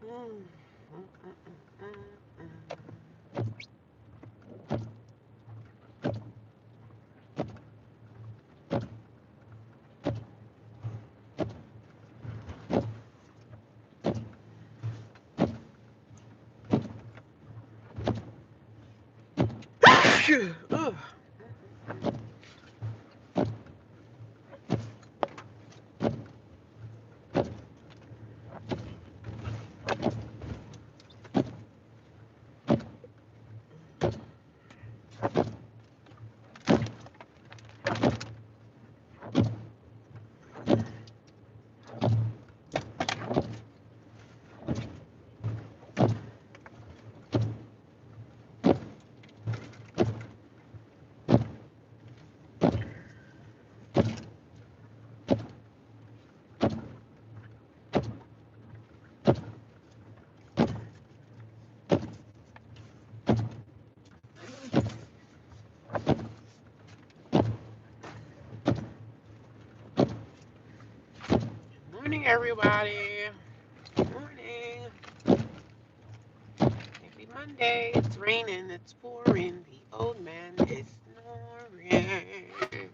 Mm, mm, mm, mm, mm. Phew, ugh. Morning, everybody. Morning. Happy Monday. It's raining. It's pouring. The old man is snoring.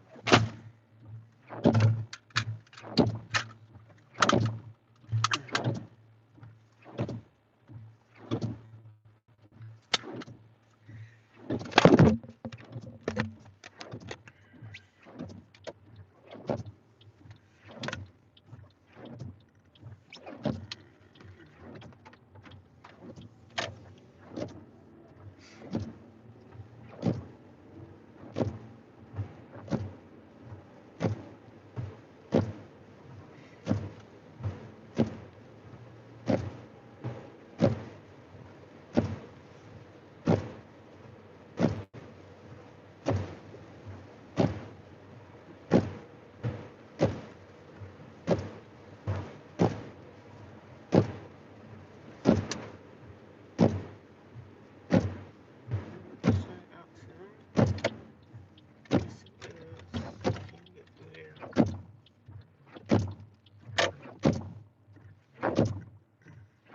Should I out soon? Yes, it is. Can't get through there.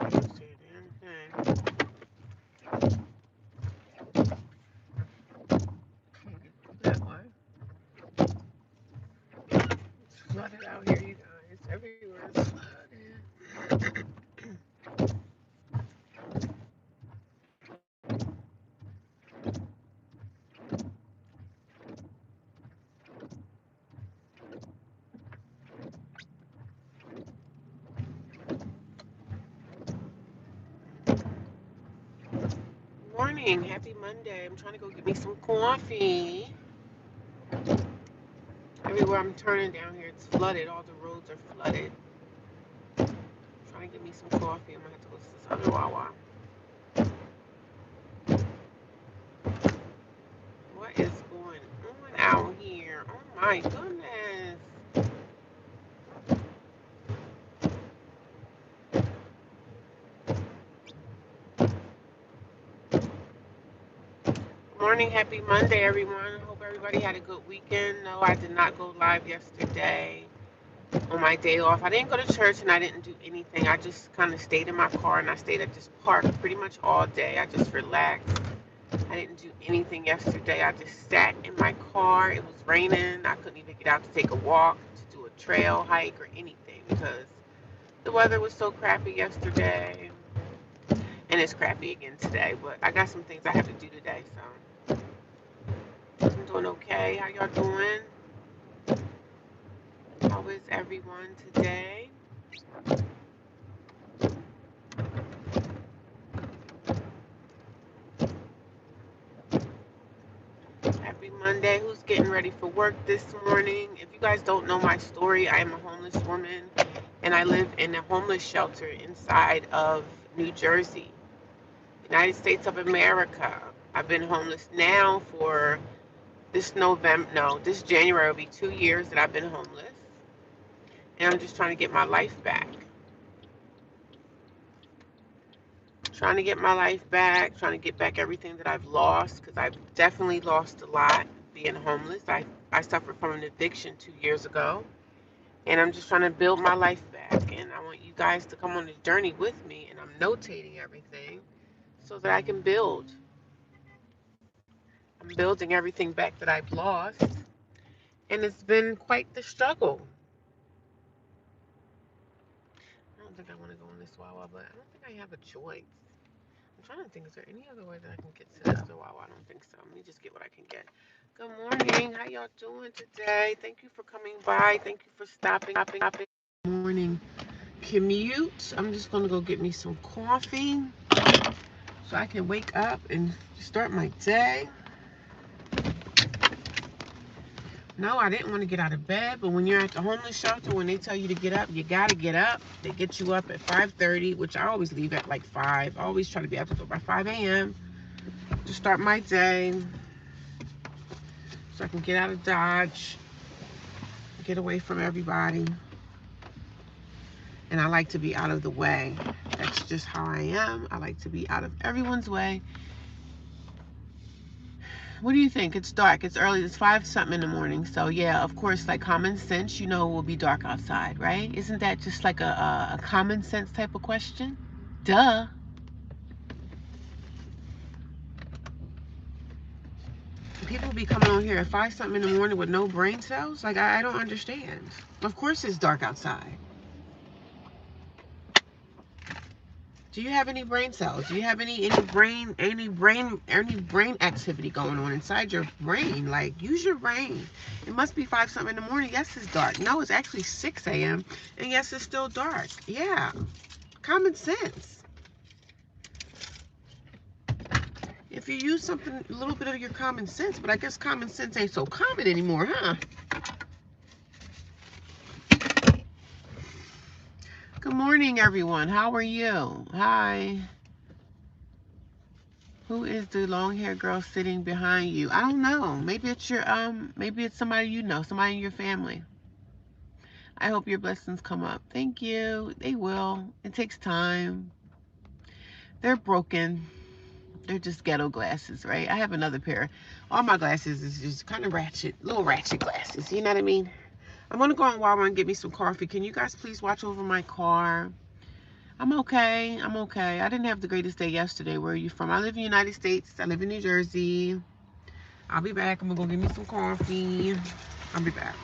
Don't say a damn thing. Can't get through that way. It's flooded out here, you guys. Everywhere is flooded. Morning. Happy Monday. I'm trying to go get me some coffee. Everywhere I'm turning down here, it's flooded. All the roads are flooded. Trying to get me some coffee. I'm gonna have to go to this other Wawa. What is going on out here? Oh my goodness. Good morning. Happy Monday, everyone. Hope everybody had a good weekend. No, I did not go live yesterday on my day off. I didn't go to church and I didn't do anything. I just kind of stayed in my car and I stayed at this park pretty much all day. I just relaxed. I didn't do anything yesterday. I just sat in my car. It was raining. I couldn't even get out to take a walk, to do a trail hike, or anything because the weather was so crappy yesterday. And it's crappy again today. But I got some things I have to do today, so I'm doing okay. How y'all doing? How is everyone today? Happy Monday. Who's getting ready for work this morning? If you guys don't know my story, I am a homeless woman and I live in a homeless shelter inside of New Jersey, United States of America. I've been homeless now for this January will be 2 years that I've been homeless. And I'm just trying to get my life back. Trying to get my life back, trying to get back everything that I've lost because I've definitely lost a lot being homeless. I suffered from an addiction 2 years ago. And I'm just trying to build my life back. And I want you guys to come on this journey with me. And I'm notating everything so that I can build. I'm building everything back that I've lost. And it's been quite the struggle. I don't think I want to go in this Wawa, but I don't think I have a choice. I'm trying to think, is there any other way that I can get to this Wawa? I don't think so. Let me just get what I can get. Good morning. How y'all doing today? Thank you for coming by. Thank you for stopping. Morning commute. I'm just going to go get me some coffee so I can wake up and start my day. No, I didn't want to get out of bed, but when you're at the homeless shelter, when they tell you to get up, you got to get up. They get you up at 5:30, which I always leave at like 5. I always try to be out the door by 5 a.m. to start my day so I can get out of Dodge, get away from everybody. And I like to be out of the way. That's just how I am. I like to be out of everyone's way. What do you think? It's dark. It's early. It's 5 something in the morning. So yeah, of course, like common sense, you know, it will be dark outside, right? Isn't that just like a common sense type of question? Duh. People be coming on here at 5 something in the morning with no brain cells. Like I don't understand. Of course it's dark outside. Do you have any brain cells? Do you have any brain activity going on inside your brain? Like, use your brain. It must be 5 something in the morning. Yes, it's dark. No, it's actually 6 a.m. And yes, it's still dark. Yeah. Common sense. If you use something, a little bit of your common sense, but I guess common sense ain't so common anymore, huh? Good morning, everyone. How are you? Hi. Who is the long-haired girl sitting behind you? I don't know. Maybe it's your maybe it's somebody you know, somebody in your family. I hope your blessings come up. Thank you. They will. It takes time. They're broken. They're just ghetto glasses, right? I have another pair. All my glasses is just kind of ratchet, little ratchet glasses. You know what I mean? I'm gonna go on Walmart and get me some coffee. Can you guys please watch over my car? I'm okay. I'm okay. I didn't have the greatest day yesterday. Where are you from? I live in the United States. I live in New Jersey. I'll be back. I'm gonna go get me some coffee. I'll be back.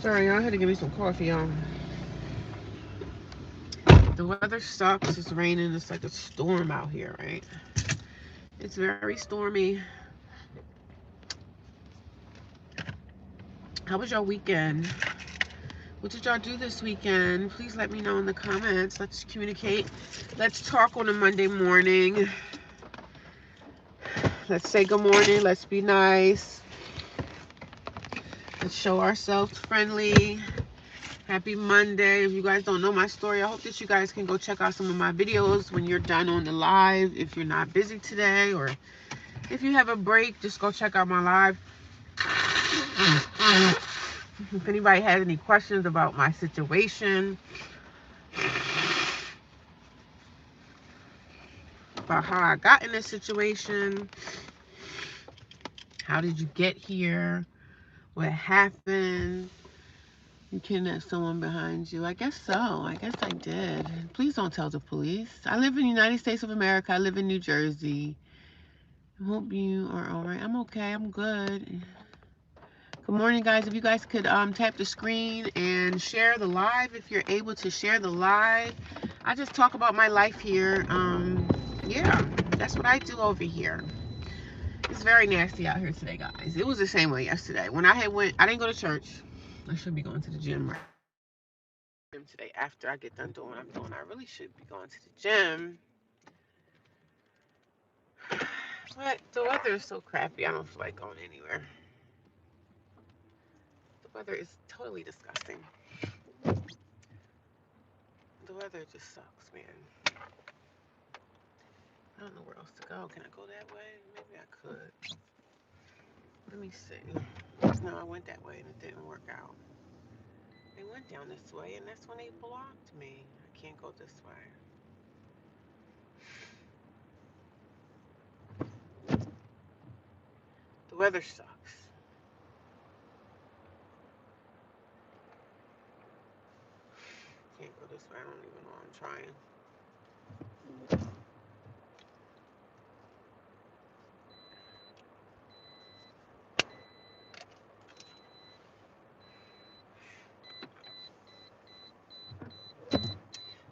Sorry, y'all. I had to give me some coffee, y'all. The weather sucks. It's raining. It's like a storm out here, right? It's very stormy. How was your weekend? What did y'all do this weekend? Please let me know in the comments. Let's communicate. Let's talk on a Monday morning. Let's say good morning. Let's be nice. Let's show ourselves friendly. Happy Monday. If you guys don't know my story, I hope that you guys can go check out some of my videos when you're done on the live. If you're not busy today, or if you have a break, just go check out my live. If anybody has any questions about my situation, about how I got in this situation, how did you get here, what happened, you kidnapped someone behind you. I guess so. I guess I did. Please don't tell the police. I live in the United States of America. I live in New Jersey. I hope you are all right. I'm okay. I'm good. Good morning, guys. If you guys could tap the screen and share the live, if you're able to share the live. I just talk about my life here. Yeah, that's what I do over here. It's very nasty out here today, guys. It was the same way yesterday. When I didn't go to church. I should be going to the gym right today after I get done doing what I'm doing. I really should be going to the gym. But the weather is so crappy. I don't feel like going anywhere. The weather is totally disgusting. The weather just sucks, man. I don't know where else to go. Can I go that way? Maybe I could. Let me see. No, I went that way and it didn't work out. They went down this way and that's when they blocked me. I can't go this way. The weather sucks. Can't go this way. I don't even know I'm trying.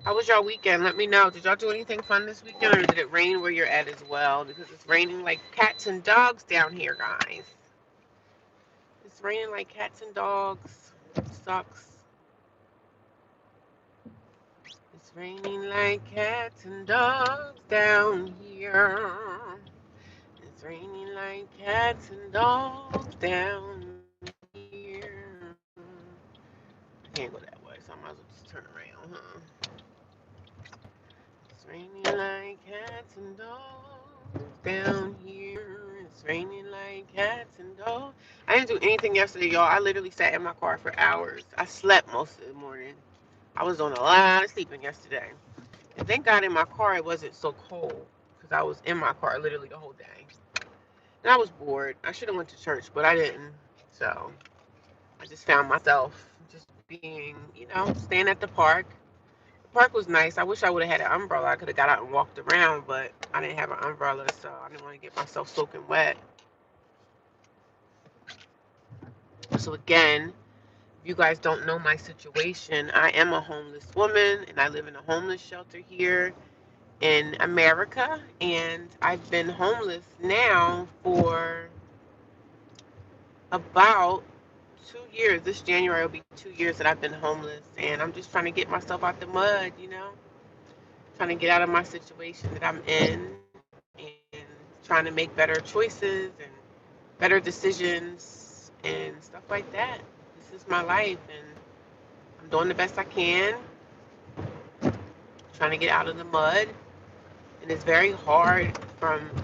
How was y'all weekend? Let me know. Did y'all do anything fun this weekend, or did it rain where you're at as well? Because it's raining like cats and dogs down here, guys. It's raining like cats and dogs. It sucks. It's raining like cats and dogs down here. It's raining like cats and dogs down here. I can't go that way, so I might as well just turn around, huh? It's raining like cats and dogs down here. It's raining like cats and dogs. I didn't do anything yesterday, y'all. I literally sat in my car for hours. I slept most of the morning. I was on a lot of sleeping yesterday. And thank God in my car it wasn't so cold, because I was in my car literally the whole day. And I was bored. I should have went to church, but I didn't. So I just found myself just being, staying at the park. The park was nice. I wish I would have had an umbrella. I could have got out and walked around, but I didn't have an umbrella, so I didn't want to get myself soaking wet. So again, if you guys don't know my situation, I am a homeless woman, and I live in a homeless shelter here in America, and I've been homeless now for about 2 years. This January will be 2 years that I've been homeless, and I'm just trying to get myself out the mud, trying to get out of my situation that I'm in, and trying to make better choices and better decisions and stuff like that. This is my life, and I'm doing the best I can, trying to get out of the mud. And it's very hard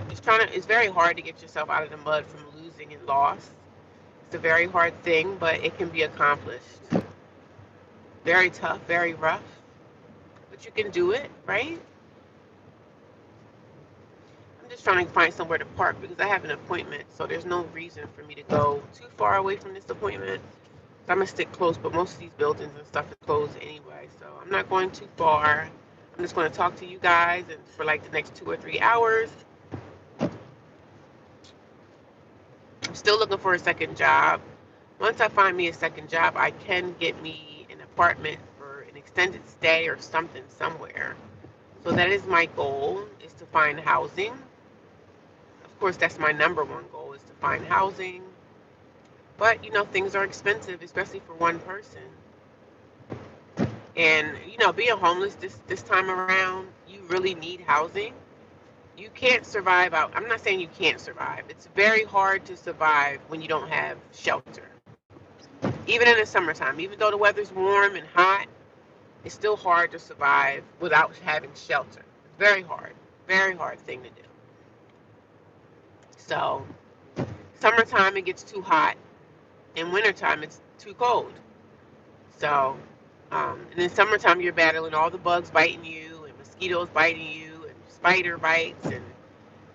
it's very hard to get yourself out of the mud from losing and loss. It's a very hard thing, but it can be accomplished. Very tough, very rough, but you can do it, right? I'm just trying to find somewhere to park because I have an appointment, so there's no reason for me to go too far away from this appointment. I'm gonna stick close, but most of these buildings and stuff are closed anyway, so I'm not going too far. I'm just going to talk to you guys and for like the next 2 or 3 hours. I'm still looking for a second job. Once I find me a second job, I can get me an apartment for an extended stay or something somewhere. So that is my goal, is to find housing. Of course, that's my number one goal, is to find housing. But, things are expensive, especially for one person. And, being homeless this time around, you really need housing. You can't survive out. I'm not saying you can't survive. It's very hard to survive when you don't have shelter. Even in the summertime, even though the weather's warm and hot, it's still hard to survive without having shelter. Very hard. Very hard thing to do. So, summertime it gets too hot, and wintertime it's too cold. So, and in summertime you're battling all the bugs biting you, and mosquitoes biting you, and spider bites, and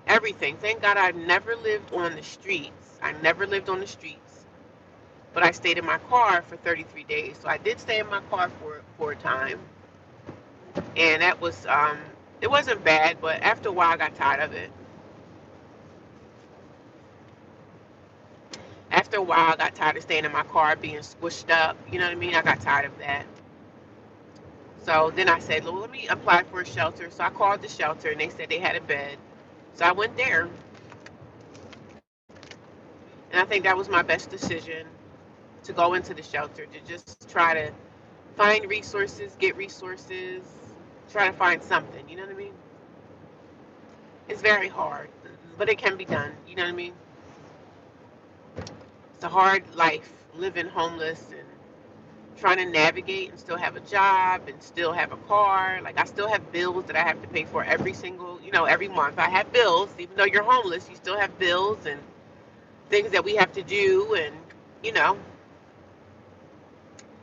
everything. Thank God I never lived on the streets. I never lived on the streets, but I stayed in my car for 33 days. So I did stay in my car for a time, and that was it wasn't bad, but after a while I got tired of it. After a while I got tired of staying in my car being squished up. You know what I mean? I got tired of that. So then I said, well, let me apply for a shelter. So I called the shelter and they said they had a bed. So I went there, and I think that was my best decision, to go into the shelter, to just try to find resources, get resources, try to find something. You know what I mean? It's very hard, but it can be done. You know what I mean? It's a hard life living homeless and trying to navigate and still have a job and still have a car. Like, I still have bills that I have to pay for every single, every month. I have bills. Even though you're homeless, you still have bills and things that we have to do. And, you know,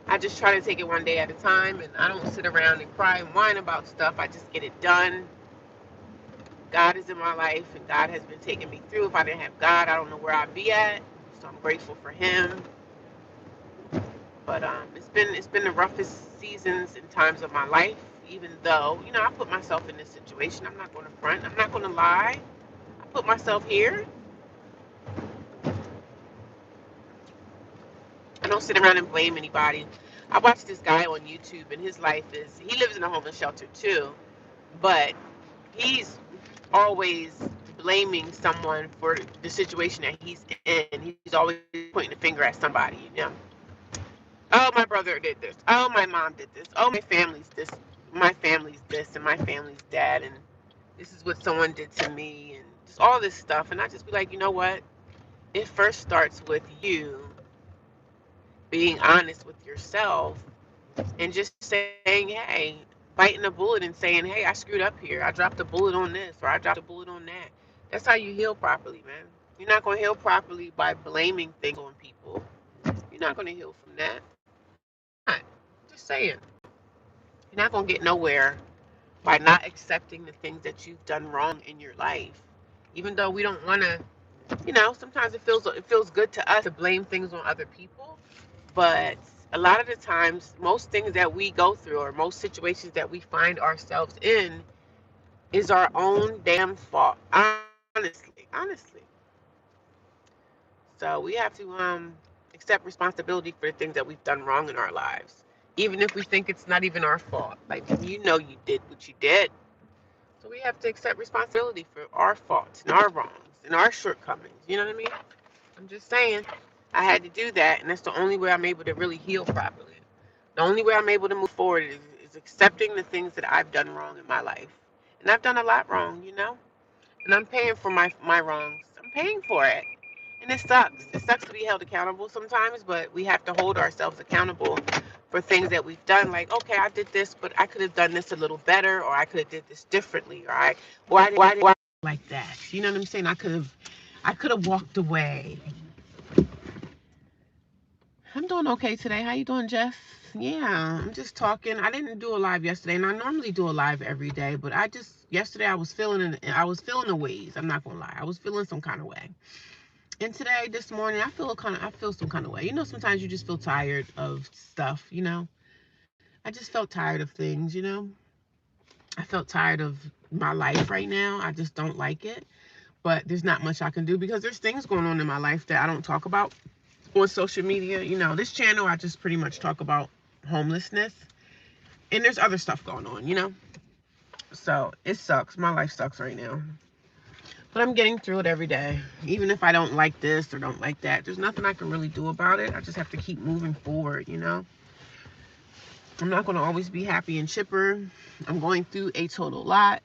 I just try to take it one day at a time, and I don't sit around and cry and whine about stuff. I just get it done. God is in my life, and God has been taking me through. If I didn't have God, I don't know where I'd be at. So I'm grateful for Him. But it's been the roughest seasons and times of my life. Even though I put myself in this situation, I'm not going to front. I'm not going to lie. I put myself here. I don't sit around and blame anybody. I watch this guy on YouTube, and his life is, he lives in a homeless shelter too, but he's always blaming someone for the situation that he's in. He's always pointing the finger at somebody. Oh, my brother did this. Oh, my mom did this. Oh, my family's this. My family's this, and my family's that, and this is what someone did to me, and just all this stuff. And I just be like, you know what? It first starts with you being honest with yourself and just saying, hey, biting a bullet and saying, hey, I screwed up here. I dropped a bullet on this, or I dropped a bullet on that. That's how you heal properly, man. You're not going to heal properly by blaming things on people. You're not going to heal from that. Not. Just saying. You're not going to get nowhere by not accepting the things that you've done wrong in your life. Even though we don't want to, sometimes it feels good to us to blame things on other people, but a lot of the times, most things that we go through, or most situations that we find ourselves in, is our own damn fault. Honestly. So we have to accept responsibility for the things that we've done wrong in our lives, even if we think it's not even our fault. Like, you did what you did. So we have to accept responsibility for our faults and our wrongs and our shortcomings. You know what I mean? I'm just saying, I had to do that, and that's the only way I'm able to really heal properly. The only way I'm able to move forward is accepting the things that I've done wrong in my life. And I've done a lot wrong. And I'm paying for my wrongs. I'm paying for it. And it sucks. It sucks to be held accountable sometimes, but we have to hold ourselves accountable for things that we've done. Like, okay, I did this, but I could have done this a little better, or I could have did this differently, or why like that? You know what I'm saying? I could have walked away. I'm doing okay today. How you doing, Jess? Yeah, I'm just talking. I didn't do a live yesterday, and I normally do a live every day, but yesterday I was feeling a ways. I'm not gonna lie. I was feeling some kind of way. And today, this morning, I feel some kind of way. Sometimes you just feel. Of stuff. I just felt tired of things. I felt tired of my life right now. I just don't like it. But there's not much I can do because there's things going on in my life that I don't talk about. on social media. You know, this channel, I just pretty much talk about homelessness. And there's other stuff going on, you know. So it sucks. My life sucks right now. But I'm getting through it every day. Even if I don't like this or don't like that, there's nothing I can really do about it. I just have to keep moving forward, you know. I'm not going to always be happy and chipper. I'm going through a total lot.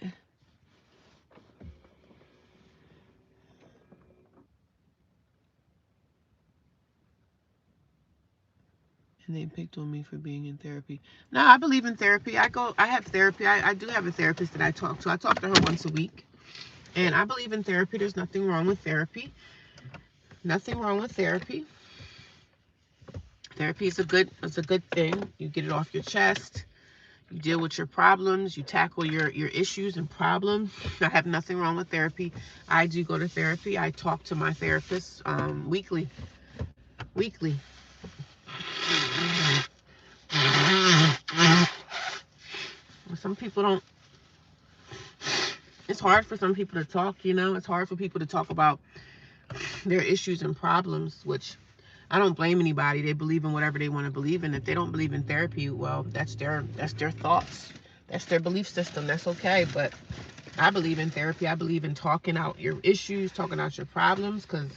And they picked on me for being in therapy. No, I believe in therapy. I have therapy. I do have a therapist that I talk to. I talk to her once a week. And I believe in therapy. There's nothing wrong with therapy. Nothing wrong with therapy. Therapy is a good thing. You get it off your chest. You deal with your problems. You tackle your issues and problems. I have nothing wrong with therapy. I do go to therapy. I talk to my therapist weekly. Weekly. Some people don't. It's hard for some people to talk, you know. It's hard for people to talk about their issues and problems, which I don't blame anybody. They believe in whatever they want to believe in. If they don't believe in therapy, well, that's their thoughts. That's their belief system. That's okay. But I believe in therapy. I believe in talking out your issues, talking out your problems, because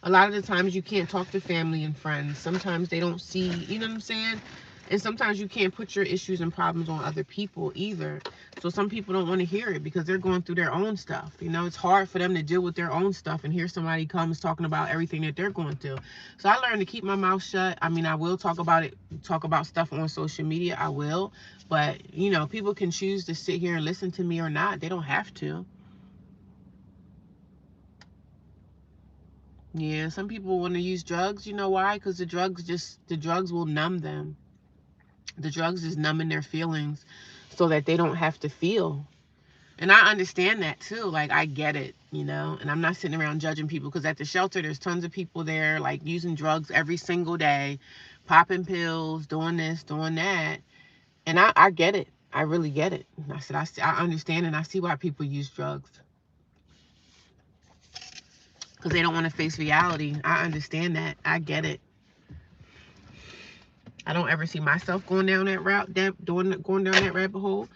a lot of the times you can't talk to family and friends. Sometimes they don't see, you know what I'm saying? And sometimes you can't put your issues and problems on other people either. So some people don't want to hear it because they're going through their own stuff. You know, it's hard for them to deal with their own stuff and hear somebody comes talking about everything that they're going through. So I learned to keep my mouth shut. I mean, I will talk about stuff on social media. I will. But, you know, people can choose to sit here and listen to me or not. They don't have to. Yeah, some people want to use drugs. You know why? Because the drugs will numb them. The drugs is numbing their feelings so that they don't have to feel. And I understand that too. Like, I get it, you know. And I'm not sitting around judging people, because at the shelter, there's tons of people there, like, using drugs every single day, popping pills, doing this, doing that. And I get it. I really get it. And I understand, and I see why people use drugs. Because they don't want to face reality. I understand that. I get it. I don't ever see myself going down that route, going down that rabbit hole,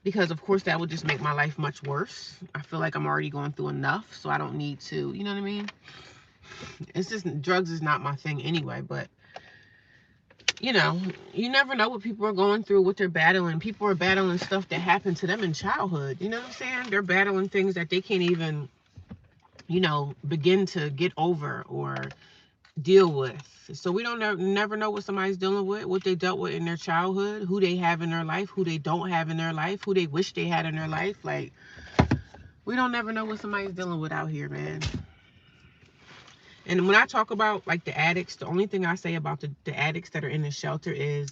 because of course that would just make my life much worse. I feel like I'm already going through enough, so I don't need to, you know what I mean? It's just, drugs is not my thing anyway. But you know, you never know what people are going through, what they're battling. People are battling stuff that happened to them in childhood, you know what I'm saying? They're battling things that they can't even, you know, begin to get over or deal with. So we don't never know what somebody's dealing with, what they dealt with in their childhood, who they have in their life, who they don't have in their life, who they wish they had in their life. Like, we don't never know what somebody's dealing with out here, man. And when I talk about, like, the addicts, the only thing I say about the addicts that are in the shelter is,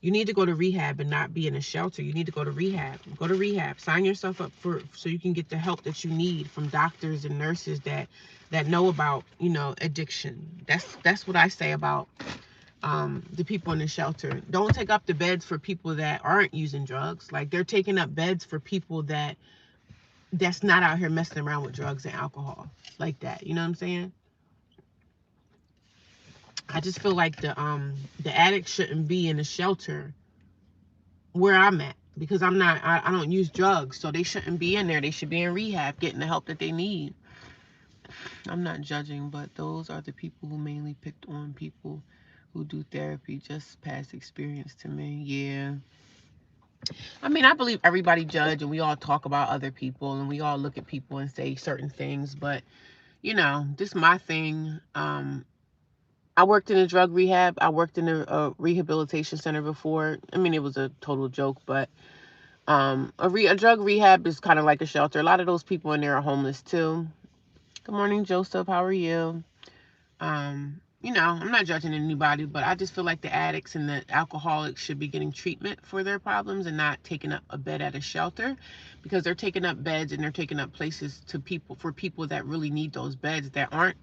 you need to go to rehab and not be in a shelter. You need to go to rehab. Go to rehab. Sign yourself up so you can get the help that you need from doctors and nurses that know about, you know, addiction. That's what I say about the people in the shelter. Don't take up the beds for people that aren't using drugs. Like, they're taking up beds for people that's not out here messing around with drugs and alcohol like that. You know what I'm saying? I just feel like the addicts shouldn't be in a shelter where I'm at, because I don't use drugs, so they shouldn't be in there. They should be in rehab getting the help that they need. I'm not judging, but those are the people who mainly picked on people who do therapy. Just past experience to me. Yeah. I mean, I believe everybody judge, and we all talk about other people, and we all look at people and say certain things, but you know, this is my thing. I worked in a drug rehab. I worked in a rehabilitation center before. I mean, it was a total joke, but a drug rehab is kind of like a shelter. A lot of those people in there are homeless too. Good morning, Joseph. How are you? You know, I'm not judging anybody, but I just feel like the addicts and the alcoholics should be getting treatment for their problems and not taking up a bed at a shelter, because they're taking up beds and they're taking up places for people that really need those beds that aren't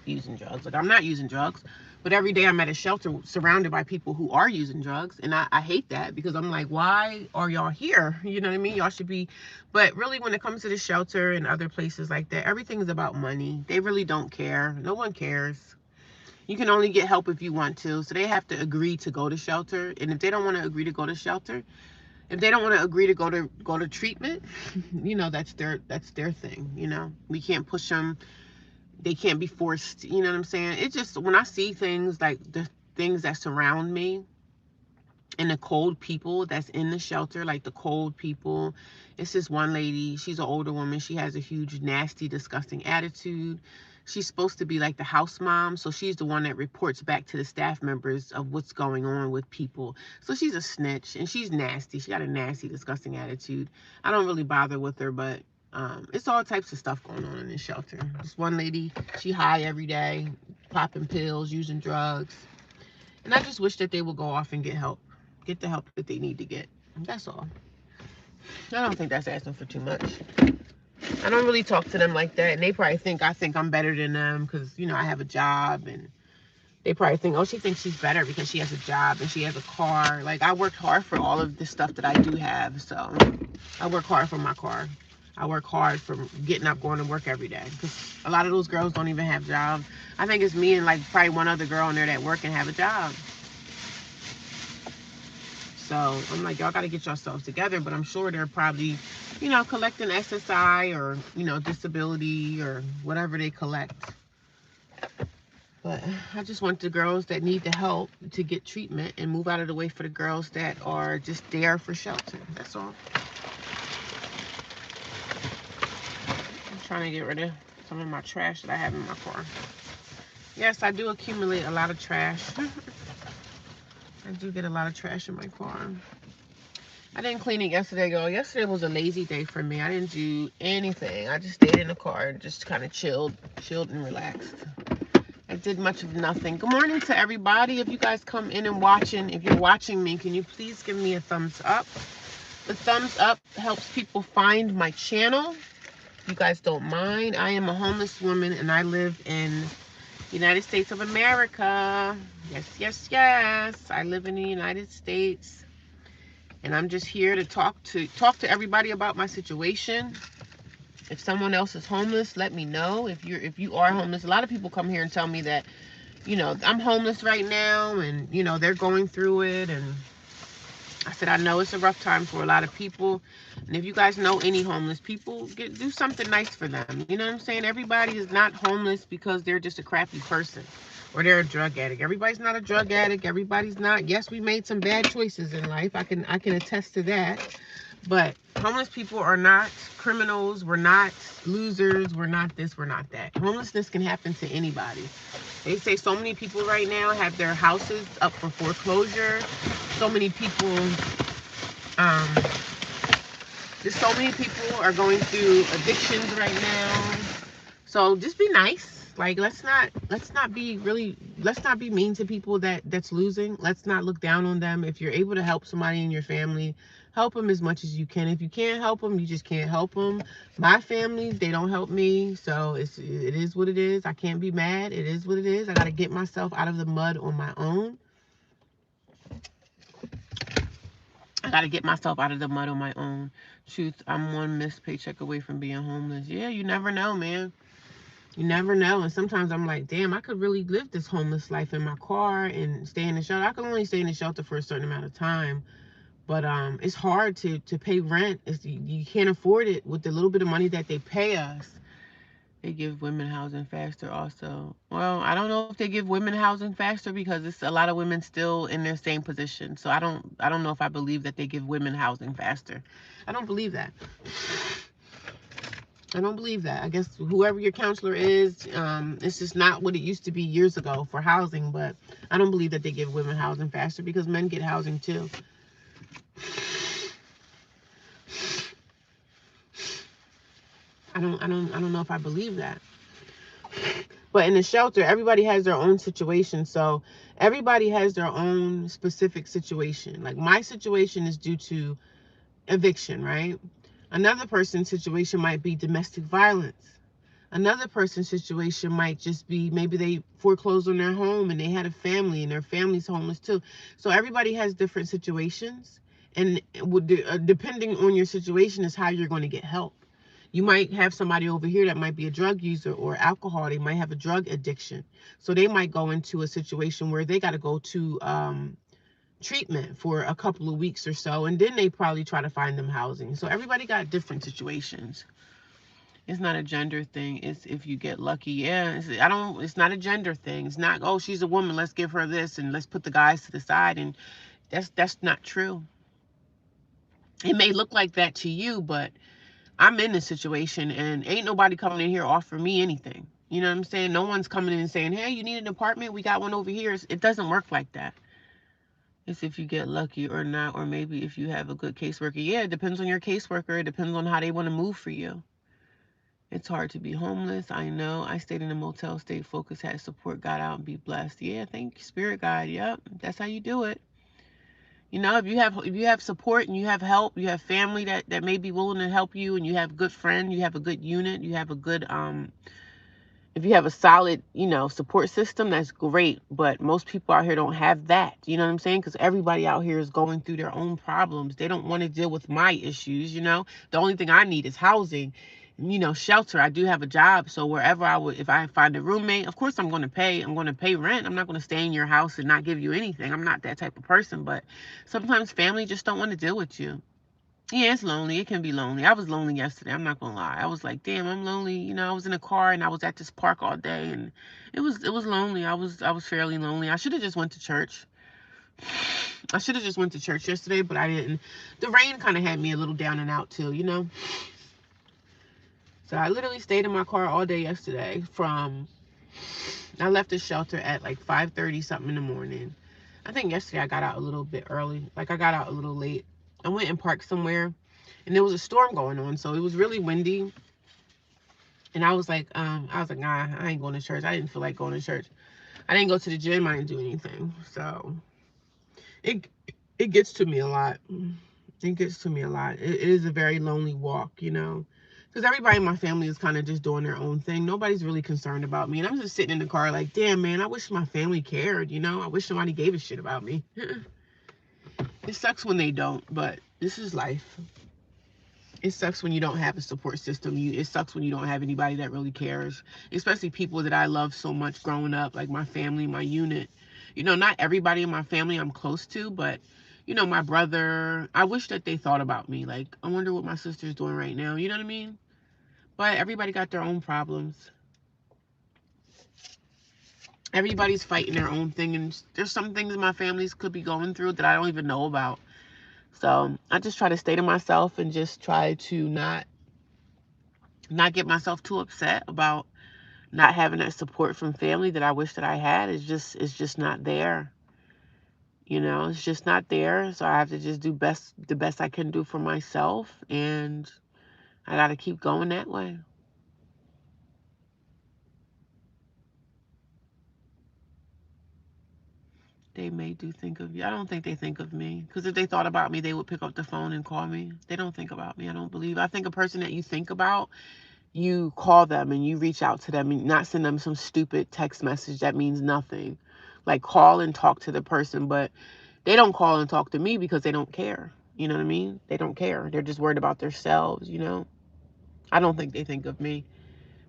using drugs. Like, I'm not using drugs, but every day I'm at a shelter surrounded by people who are using drugs, and I hate that, because I'm like, why are y'all here? You know what I mean? Y'all should be. But really, when it comes to the shelter and other places like that, everything is about money. They really don't care. No one cares. You can only get help if you want to. So they have to agree to go to shelter. And if they don't want to agree to go to shelter, if they don't want to agree to go to treatment, that's their thing. We can't push them. They can't be forced. You know what I'm saying? It just, when I see things like the things that surround me, and the cold people that's in the shelter, like the cold people. It's this one lady, she's an older woman. She has a huge, nasty, disgusting attitude. She's supposed to be like the house mom, so she's the one that reports back to the staff members of what's going on with people. So she's a snitch, and she's nasty. She got a nasty, disgusting attitude. I don't really bother with her, but it's all types of stuff going on in this shelter. This one lady, she high every day, popping pills, using drugs. And I just wish that they would go off and get help. Get the help that they need to get. That's all. I don't think that's asking for too much. I don't really talk to them like that. And they probably think I think I'm better than them because, I have a job. And they probably think, oh, she thinks she's better because she has a job and she has a car. Like, I worked hard for all of the stuff that I do have. So I work hard for my car. I work hard for getting up, going to work every day. Because a lot of those girls don't even have jobs. I think it's me and like probably one other girl in there that work and have a job. So I'm like, y'all got to get yourselves together. But I'm sure they're probably, collecting SSI or, disability or whatever they collect. But I just want the girls that need the help to get treatment and move out of the way for the girls that are just there for shelter. That's all. I'm trying to get rid of some of my trash that I have in my car. Yes, I do accumulate a lot of trash. I do get a lot of trash in my car. I didn't clean it yesterday, girl. Yesterday was a lazy day for me. I didn't do anything. I just stayed in the car and just kind of chilled and relaxed. I did much of nothing. Good morning to everybody. If you guys come in and watching, if you're watching me, can you please give me a thumbs up? The thumbs up helps people find my channel. If you guys don't mind, I am a homeless woman and I live in the United States of America. Yes, yes, yes. I live in the United States. And I'm just here to talk to everybody about my situation. If someone else is homeless, let me know. If you are homeless, a lot of people come here and tell me that, I'm homeless right now and, they're going through it. And I said, I know it's a rough time for a lot of people. And if you guys know any homeless people, do something nice for them. You know what I'm saying? Everybody is not homeless because they're just a crappy person or they're a drug addict. Everybody's not a drug addict. Everybody's not. Yes, we made some bad choices in life. I can attest to that. But homeless people are not criminals. We're not losers. We're not this. We're not that. Homelessness can happen to anybody. They say so many people right now have their houses up for foreclosure. So many people, there's so many people are going through addictions right now. So just be nice. Like, let's not be mean to people that's losing. Let's not look down on them. If you're able to help somebody in your family, help them as much as you can. If you can't help them, you just can't help them. My family, they don't help me. So it is what it is. I can't be mad. It is what it is. I got to get myself out of the mud on my own. I got to get myself out of the mud on my own. Truth, I'm one missed paycheck away from being homeless. Yeah, you never know, man. You never know. And sometimes I'm like, damn, I could really live this homeless life in my car and stay in the shelter. I can only stay in the shelter for a certain amount of time. But it's hard to pay rent. You can't afford it with the little bit of money that they pay us. They give women housing faster also. Well, I don't know if they give women housing faster because it's a lot of women still in their same position. So I don't know if I believe that they give women housing faster. I don't believe that. I don't believe that. I guess whoever your counselor is, it's just not what it used to be years ago for housing. But I don't believe that they give women housing faster because men get housing too. I don't know if I believe that. But in the shelter, everybody has their own situation. So everybody has their own specific situation. Like my situation is due to eviction, right? Another person's situation might be domestic violence. Another person's situation might just be maybe they foreclosed on their home and they had a family and their family's homeless too. So everybody has different situations. And depending on your situation is how you're going to get help. You might have somebody over here that might be a drug user or alcohol. They might have a drug addiction. So they might go into a situation where they got to go to treatment for a couple of weeks or so. And then they probably try to find them housing. So everybody got different situations. It's not a gender thing. It's if you get lucky. Yeah, it's not a gender thing. It's not, oh, she's a woman, let's give her this and let's put the guys to the side. And that's not true. It may look like that to you, but I'm in this situation and ain't nobody coming in here offering me anything. You know what I'm saying? No one's coming in and saying, hey, you need an apartment? We got one over here. It doesn't work like that. It's if you get lucky or not, or maybe if you have a good caseworker. Yeah, it depends on your caseworker. It depends on how they want to move for you. It's hard to be homeless. I know. I stayed in a motel, stayed focused, had support, got out, and be blessed. Yeah, thank you, Spirit Guide. Yep, that's how you do it. You know, if you have support and you have help, you have family that may be willing to help you, and you have good friends, you have a good unit, you have a good if you have a solid, support system, that's great. But most people out here don't have that. You know what I'm saying? Because everybody out here is going through their own problems. They don't want to deal with my issues. The only thing I need is housing, shelter. I do have a job. So wherever if I find a roommate, of course I'm going to pay. I'm going to pay rent. I'm not going to stay in your house and not give you anything. I'm not that type of person. But sometimes family just don't want to deal with you. Yeah, it's lonely. It can be lonely. I was lonely yesterday. I'm not gonna lie. I was like, damn, I'm lonely. I was in a car and I was at this park all day, and it was lonely. I was fairly lonely. I should have just went to church. I should have just went to church yesterday, but I didn't. The rain kind of had me a little down and out too. So I literally stayed in my car all day yesterday. I left the shelter at like 5:30 something in the morning. I think yesterday I got out a little bit early. Like I got out a little late. I went and parked somewhere, and there was a storm going on, so it was really windy. And I was like, nah, I ain't going to church. I didn't feel like going to church. I didn't go to the gym. I didn't do anything. So it it gets to me a lot. It gets to me a lot. It is a very lonely walk. Because everybody in my family is kind of just doing their own thing. Nobody's really concerned about me. And I'm just sitting in the car like, damn, man, I wish my family cared. I wish somebody gave a shit about me. It sucks when they don't, but this is life. It sucks when you don't have a support system. It sucks when you don't have anybody that really cares, especially people that I love so much growing up, like my family, my unit. Not everybody in my family I'm close to, but, my brother, I wish that they thought about me. Like, I wonder what my sister's doing right now. You know what I mean? But everybody got their own problems. Everybody's fighting their own thing, and there's some things my families could be going through that I don't even know about. So I just try to stay to myself and just try to not get myself too upset about not having that support from family that I wish that I had. It's just not there. It's just not there. So I have to just do the best I can do for myself, and I got to keep going that way. They may do think of you. I don't think they think of me, because if they thought about me, they would pick up the phone and call me. They don't think about me. I don't believe. I think a person that you think about, you call them and you reach out to them and not send them some stupid text message that means nothing. Like, call and talk to the person, but they don't call and talk to me because they don't care. You know what I mean? They don't care. They're just worried about themselves. I don't think they think of me.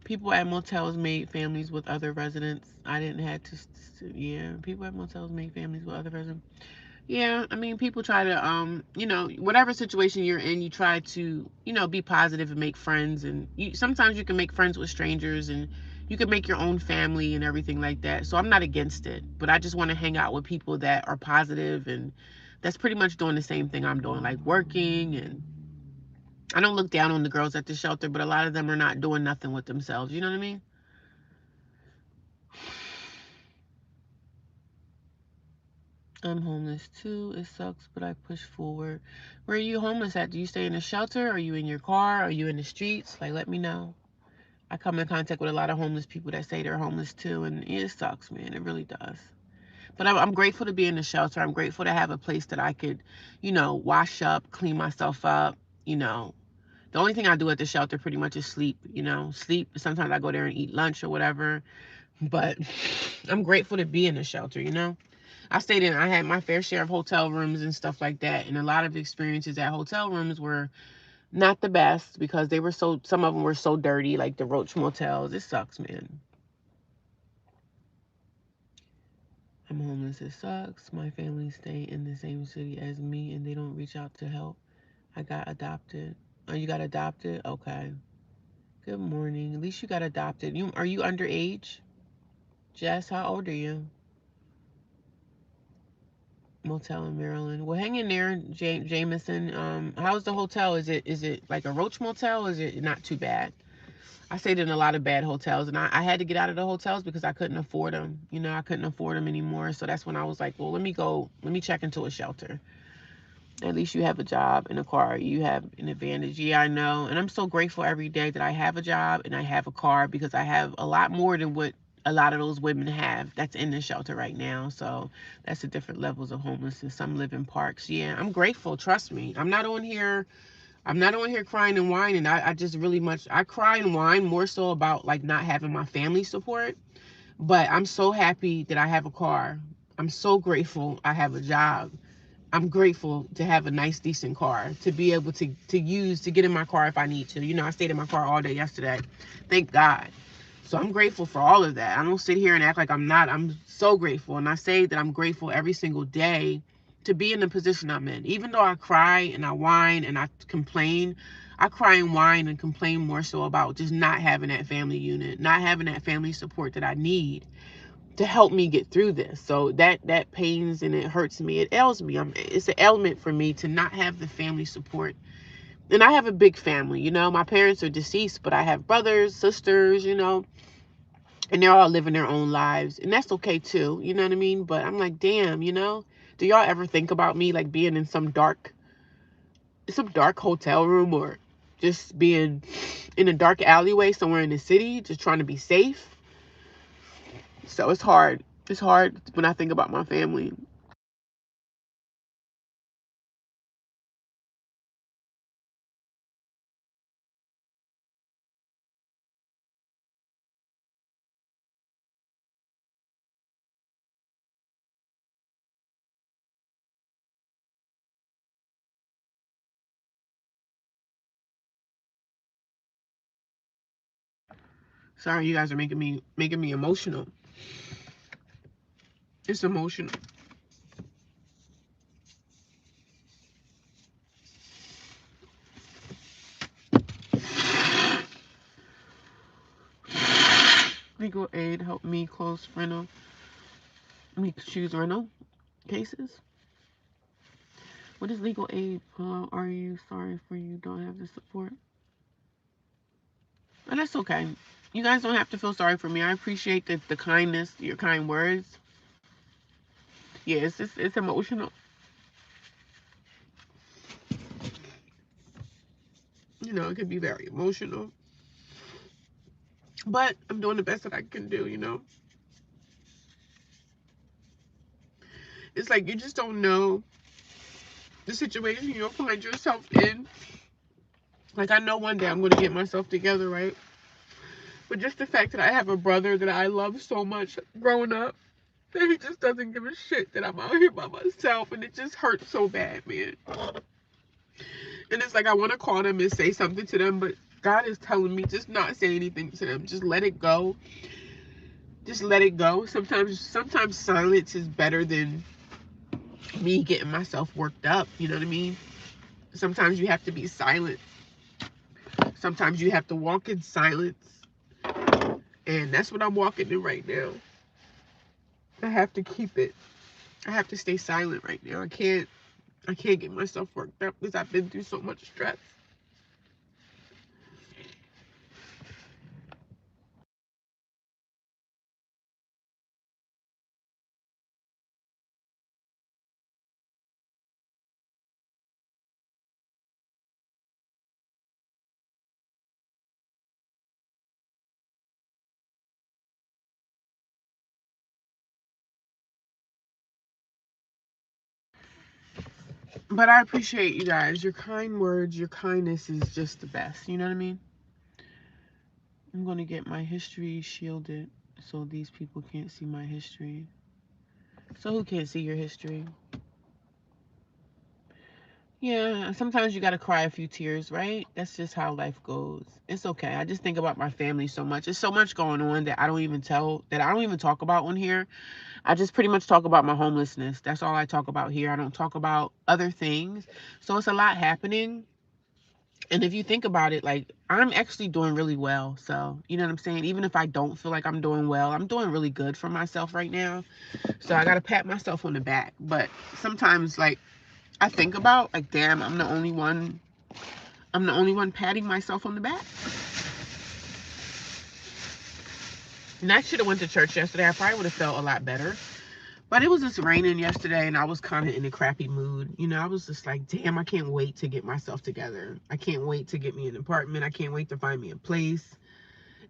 People at motels made families with other residents. I didn't have to, yeah. People at motels made families with other residents. Yeah, I mean, people try to, whatever situation you're in, you try to, be positive and make friends. And sometimes you can make friends with strangers, and you can make your own family and everything like that. So I'm not against it, but I just want to hang out with people that are positive and that's pretty much doing the same thing I'm doing, like working. And I don't look down on the girls at the shelter, but a lot of them are not doing nothing with themselves. You know what I mean? I'm homeless too. It sucks, but I push forward. Where are you homeless at? Do you stay in a shelter? Are you in your car? Are you in the streets? Like, let me know. I come in contact with a lot of homeless people that say they're homeless too, and it sucks, man. It really does. But I'm grateful to be in the shelter. I'm grateful to have a place that I could, wash up, clean myself up. You know, the only thing I do at the shelter pretty much is sleep. Sleep. Sometimes I go there and eat lunch or whatever. But I'm grateful to be in the shelter. I had my fair share of hotel rooms and stuff like that. And a lot of experiences at hotel rooms were Not the best, because they were some of them were so dirty, like the Roach motels. It sucks, man. I'm homeless. It sucks. My family stay in the same city as me and they don't reach out to help. I got adopted. Oh, you got adopted? Okay. Good morning. At least you got adopted. Are you underage? Jess, how old are you? Motel in Maryland. Well, hang in there, Jameson. How's the hotel? Is it like a Roach motel? Or is it not too bad? I stayed in a lot of bad hotels, and I had to get out of the hotels because I couldn't afford them. I couldn't afford them anymore. So that's when I was like, well, let me check into a shelter. At least you have a job and a car. You have an advantage. Yeah, I know. And I'm so grateful every day that I have a job and I have a car, because I have a lot more than what a lot of those women have that's in the shelter right now. So that's the different levels of homelessness. Some live in parks. Yeah, I'm grateful. Trust me. I'm not on here crying and whining. I just really much, I cry and whine more so about like not having my family support. But I'm so happy that I have a car. I'm so grateful I have a job. I'm grateful to have a nice, decent car to be able to use to get in my car if I need to. I stayed in my car all day yesterday. Thank God. So I'm grateful for all of that. I don't sit here and act like I'm not. I'm so grateful. And I say that I'm grateful every single day to be in the position I'm in. Even though I cry and I whine and I complain, I cry and whine and complain more so about just not having that family unit, not having that family support that I need to help me get through this. So that pains and it hurts me. It ails me. It's an ailment for me to not have the family support. And I have a big family. My parents are deceased, but I have brothers, sisters, and they're all living their own lives. And that's okay too. You know what I mean? But I'm like, damn, do y'all ever think about me like being in some dark hotel room, or just being in a dark alleyway somewhere in the city, just trying to be safe? So it's hard. It's hard when I think about my family. Sorry, you guys are making me emotional. It's emotional. Legal aid helped me choose rental cases. What is legal aid? Are you sorry for you don't have the support? And that's okay. You guys don't have to feel sorry for me. I appreciate the kindness, your kind words. Yeah, it's emotional. It can be very emotional. But I'm doing the best that I can do. It's like you just don't know the situation you'll find yourself in. Like, I know one day I'm going to get myself together, right? But just the fact that I have a brother that I love so much growing up, that he just doesn't give a shit that I'm out here by myself, and it just hurts so bad, man. And it's like I want to call them and say something to them, but God is telling me just not say anything to them. Just let it go. Just let it go. Sometimes silence is better than me getting myself worked up. You know what I mean? Sometimes you have to be silent. Sometimes you have to walk in silence. And that's what I'm walking in right now. I have to keep it. I have to stay silent right now. I can't get myself worked up because I've been through so much stress. But I appreciate you guys. Your kind words, your kindness is just the best. You know what I mean? I'm going to get my history shielded so these people can't see my history. So who can't see your history? Yeah, sometimes you gotta cry a few tears, right? That's just how life goes. It's okay. I just think about my family so much. There's so much going on that I don't even talk about on here. I just pretty much talk about my homelessness. That's all I talk about here. I don't talk about other things. So it's a lot happening. And if you think about it, like, I'm actually doing really well. So, you know what I'm saying? Even if I don't feel like I'm doing well, I'm doing really good for myself right now. So I got to pat myself on the back. But sometimes, like, I think about, like, damn, I'm the only one patting myself on the back. And I should have went to church yesterday. I probably would have felt a lot better. But it was just raining yesterday, and I was kind of in a crappy mood. You know, I was just like, damn, I can't wait to get myself together. I can't wait to get me an apartment. I can't wait to find me a place.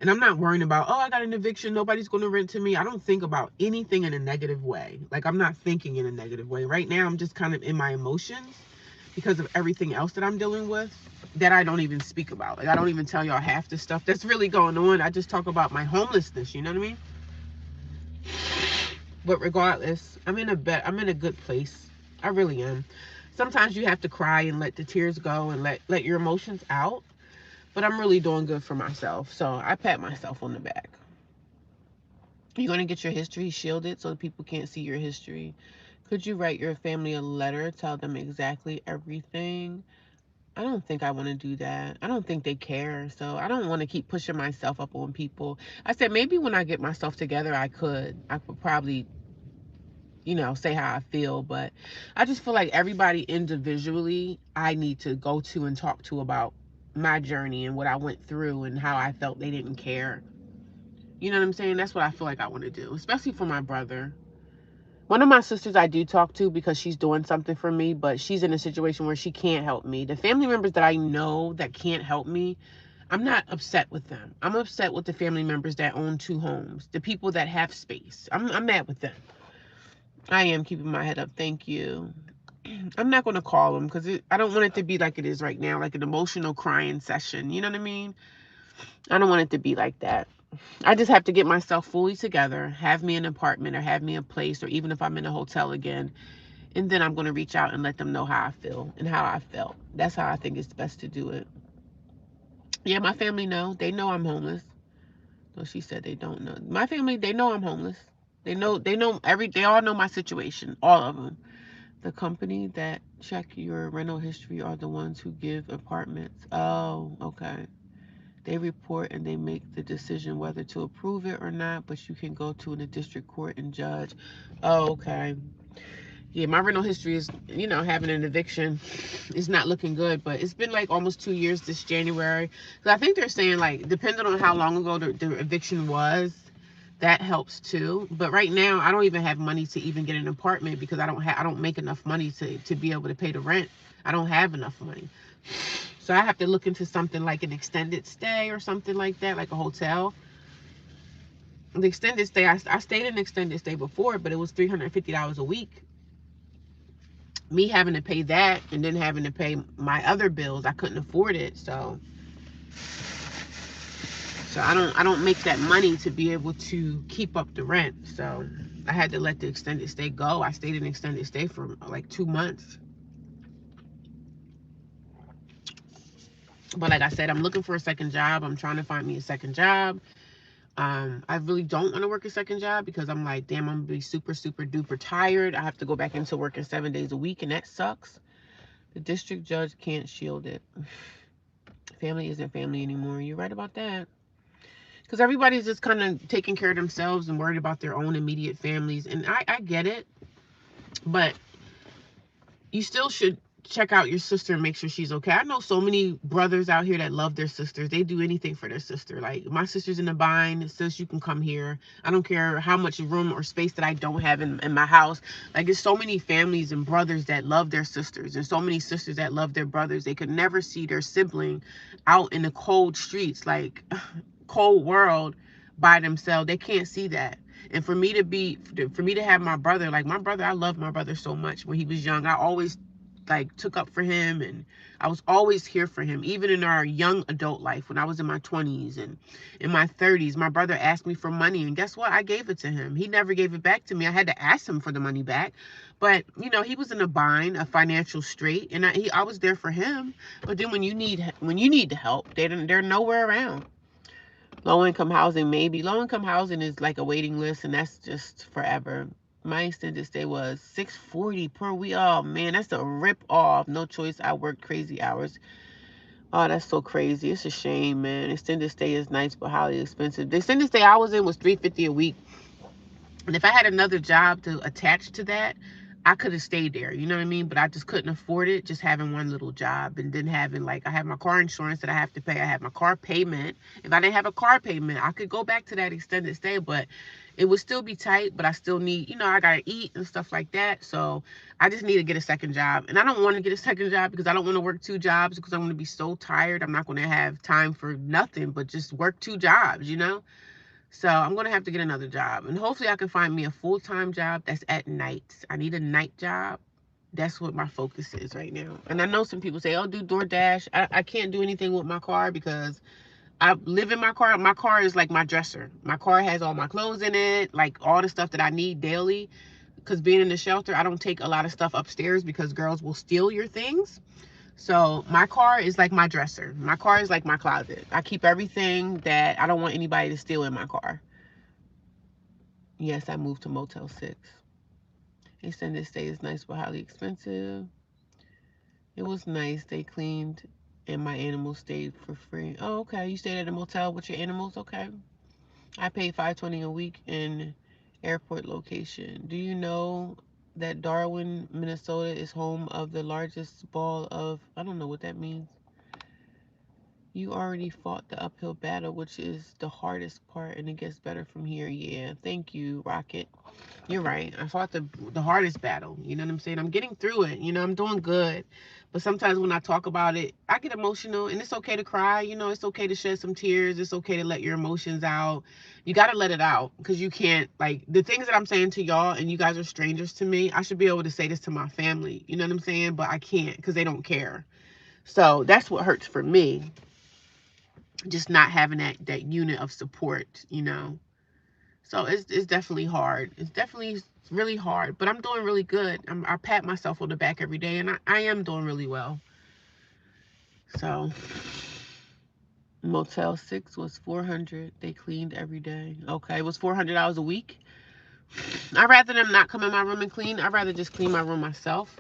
And I'm not worrying about, oh, I got an eviction. Nobody's going to rent to me. I don't think about anything in a negative way. Like, I'm not thinking in a negative way. Right now, I'm just kind of in my emotions because of everything else that I'm dealing with that I don't even speak about. Like, I don't even tell y'all half the stuff that's really going on. I just talk about my homelessness. You know what I mean? But regardless, I'm in a good place. I really am. Sometimes you have to cry and let the tears go and let your emotions out. But I'm really doing good for myself. So I pat myself on the back. You're going to get your history shielded so people can't see your history. Could you write your family a letter, tell them exactly everything? I don't think I want to do that. I don't think they care. So I don't want to keep pushing myself up on people. I said maybe when I get myself together, I could probably, say how I feel. But I just feel like everybody individually, I need to go to and talk to about my journey and what I went through and how I felt they didn't care. You know what I'm saying? That's what I feel like I want to do, especially for my brother. One of my sisters I do talk to because she's doing something for me, but she's in a situation where she can't help me. The family members that I know that can't help me, I'm not upset with them. I'm upset with the family members that own two homes, the people that have space. I'm mad with them. I am keeping my head up. Thank you. I'm not going to call them because I don't want it to be like it is right now, like an emotional crying session. You know what I mean? I don't want it to be like that. I just have to get myself fully together, have me an apartment or have me a place, or even if I'm in a hotel again, and then I'm going to reach out and let them know how I feel and how I felt. That's how I think it's best to do it. Yeah, my family know. They know I'm homeless. No, she said they don't know. My family, they know I'm homeless. They all know my situation, all of them. The company that check your rental history are the ones who give apartments. Oh, okay. They report and they make the decision whether to approve it or not, but you can go to the district court and judge. Oh, okay. Yeah, my rental history is, having an eviction is not looking good, but it's been like almost 2 years this January. So I think they're saying, like, depending on how long ago the eviction was, that helps too. But right now, I don't even have money to even get an apartment because I don't make enough money to be able to pay the rent. I don't have enough money. So I have to look into something like an extended stay or something like that, like a hotel. The extended stay, I stayed in an extended stay before, but it was $350 a week. Me having to pay that and then having to pay my other bills, I couldn't afford it. So I don't make that money to be able to keep up the rent. So I had to let the extended stay go. I stayed in extended stay for like 2 months. But like I said, I'm looking for a second job. I'm trying to find me a second job. I really don't want to work a second job because I'm like, damn, I'm gonna be super, super duper tired. I have to go back into working 7 days a week, and that sucks. The district judge can't shield it. Family isn't family anymore. You're right about that. Because everybody's just kind of taking care of themselves and worried about their own immediate families. And I get it. But you still should check out your sister and make sure she's okay. I know so many brothers out here that love their sisters. They do anything for their sister. Like, my sister's in a bind. It says you can come here. I don't care how much room or space that I don't have in my house. Like, there's so many families and brothers that love their sisters. There's so many sisters that love their brothers. They could never see their sibling out in the cold streets, like cold world, by themselves. They can't see that. And for me to have my brother, like, my brother, I love my brother so much. When he was young, I always like took up for him, and I was always here for him, even in our young adult life when I was in my 20s and in my 30s. My brother asked me for money, and guess what? I gave it to him. He never gave it back to me. I had to ask him for the money back, but you know, he was in a bind, a financial strait, and I was there for him. But then when you need the help, they're nowhere around. Low income housing, maybe. Low income housing is like a waiting list, and that's just forever. My extended stay was $640 per week. Oh man, that's a rip off. No choice. I worked crazy hours. Oh, that's so crazy. It's a shame, man. Extended stay is nice but highly expensive. The extended stay I was in was $350 a week. And if I had another job to attach to that, I could have stayed there. You know what I mean? But I just couldn't afford it, just having one little job and then having, like, I have my car insurance that I have to pay. I have my car payment. If I didn't have a car payment, I could go back to that extended stay, but it would still be tight. But I still need, you know, I got to eat and stuff like that. So I just need to get a second job. And I don't want to get a second job because I don't want to work two jobs because I'm going to be so tired. I'm not going to have time for nothing but just work two jobs, you know? So I'm going to have to get another job. And hopefully I can find me a full-time job that's at night. I need a night job. That's what my focus is right now. And I know some people say, oh, do DoorDash. I can't do anything with my car because I live in my car. My car is like my dresser. My car has all my clothes in it, like all the stuff that I need daily. Because being in the shelter, I don't take a lot of stuff upstairs because girls will steal your things. So my car is like my dresser. My car is like my closet. I keep everything that I don't want anybody to steal in my car. Yes, I moved to Motel 6. Extended stay is nice but highly expensive. It was nice. They cleaned and my animals stayed for free. Oh, okay. You stayed at a motel with your animals? Okay. I paid $520 a week in airport location. Do you know that Darwin, Minnesota is home of the largest ball of, I don't know what that means. You already fought the uphill battle, which is the hardest part, and it gets better from here. Yeah, thank you, Rocket. You're right. I fought the hardest battle. You know what I'm saying? I'm getting through it. You know, I'm doing good. But sometimes when I talk about it, I get emotional, and it's okay to cry. You know, it's okay to shed some tears. It's okay to let your emotions out. You got to let it out because you can't, like, the things that I'm saying to y'all, and you guys are strangers to me. I should be able to say this to my family. You know what I'm saying? But I can't because they don't care. So that's what hurts for me. Just not having that unit of support, you know. So it's definitely hard. It's definitely really hard, but I'm doing really good. I pat myself on the back every day, and I am doing really well. So Motel 6 was 400. They cleaned every day. Okay, it was $400 a week. I'd rather them not come in my room and clean. I'd rather just clean my room myself.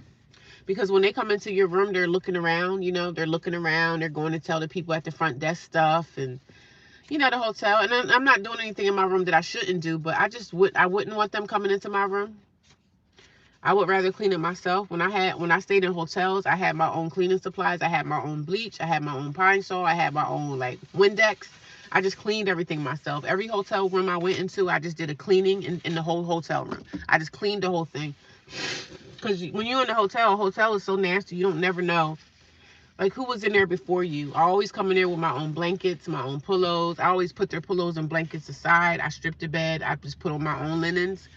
Because when they come into your room, they're looking around, you know, they're looking around. They're going to tell the people at the front desk stuff, and you know, the hotel. And I'm not doing anything in my room that I shouldn't do, but I wouldn't want them coming into my room. I would rather clean it myself. When I stayed in hotels, I had my own cleaning supplies. I had my own bleach. I had my own Pine Sol. I had my own, like, Windex. I just cleaned everything myself. Every hotel room I went into, I just did a cleaning in the whole hotel room. I just cleaned the whole thing. Because when you're in a hotel is so nasty, you don't never know, like, who was in there before you. I always come in there with my own blankets, my own pillows. I always put their pillows and blankets aside. I stripped the bed. I just put on my own linens.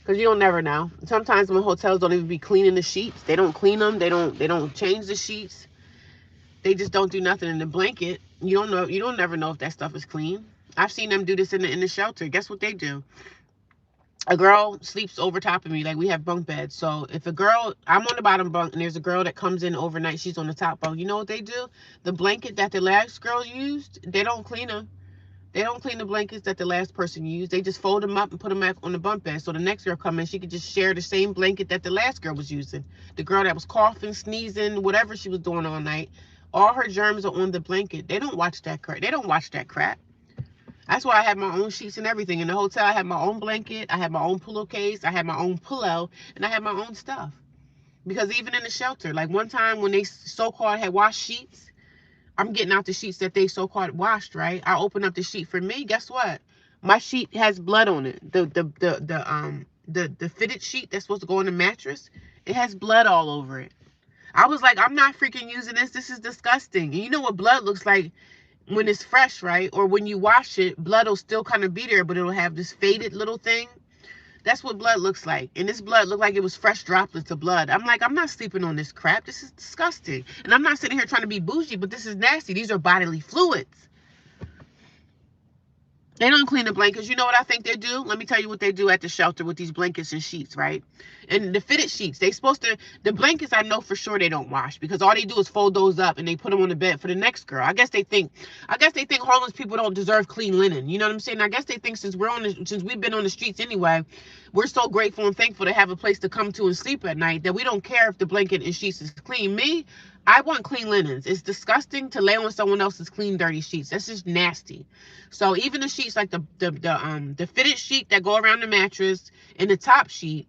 Because you don't never know. Sometimes when hotels don't even be cleaning the sheets. They don't clean them. They don't change the sheets. They just don't do nothing in the blanket. You don't know. You don't never know if that stuff is clean. I've seen them do this in the shelter. Guess what they do? A girl sleeps over top of me. Like, we have bunk beds. So if a girl, I'm on the bottom bunk and there's a girl that comes in overnight, she's on the top bunk. You know what they do? The blanket that the last girl used, they don't clean them. They don't clean the blankets that the last person used. They just fold them up and put them back on the bunk bed. So the next girl come in, she could just share the same blanket that the last girl was using. The girl that was coughing, sneezing, whatever she was doing all night, all her germs are on the blanket. They don't watch that crap. They don't watch that crap. That's why I have my own sheets and everything. In the hotel, I have my own blanket. I have my own pillowcase. I have my own pillow. And I have my own stuff. Because even in the shelter, like one time when they so-called had washed sheets, I'm getting out the sheets that they so-called washed, right? I open up the sheet for me. Guess what? My sheet has blood on it. The fitted sheet that's supposed to go on the mattress, it has blood all over it. I was like, I'm not freaking using this. This is disgusting. And you know what blood looks like when it's fresh, right? Or when you wash it, blood will still kind of be there, but it'll have this faded little thing. That's what blood looks like. And this blood looked like it was fresh droplets of blood. I'm like, I'm not sleeping on this crap. This is disgusting. And I'm not sitting here trying to be bougie, but this is nasty. These are bodily fluids. They don't clean the blankets. You know what I think they do? Let me tell you what they do at the shelter with these blankets and sheets, right? And the fitted sheets, they supposed to, the blankets I know for sure they don't wash, because all they do is fold those up and they put them on the bed for the next girl. I guess they think homeless people don't deserve clean linen. You know what I'm saying? I guess they think since we've been on the streets anyway, we're so grateful and thankful to have a place to come to and sleep at night that we don't care if the blanket and sheets is clean. Me, I want clean linens. It's disgusting to lay on someone else's clean, dirty sheets. That's just nasty. So even the sheets, like the fitted sheet that go around the mattress and the top sheet,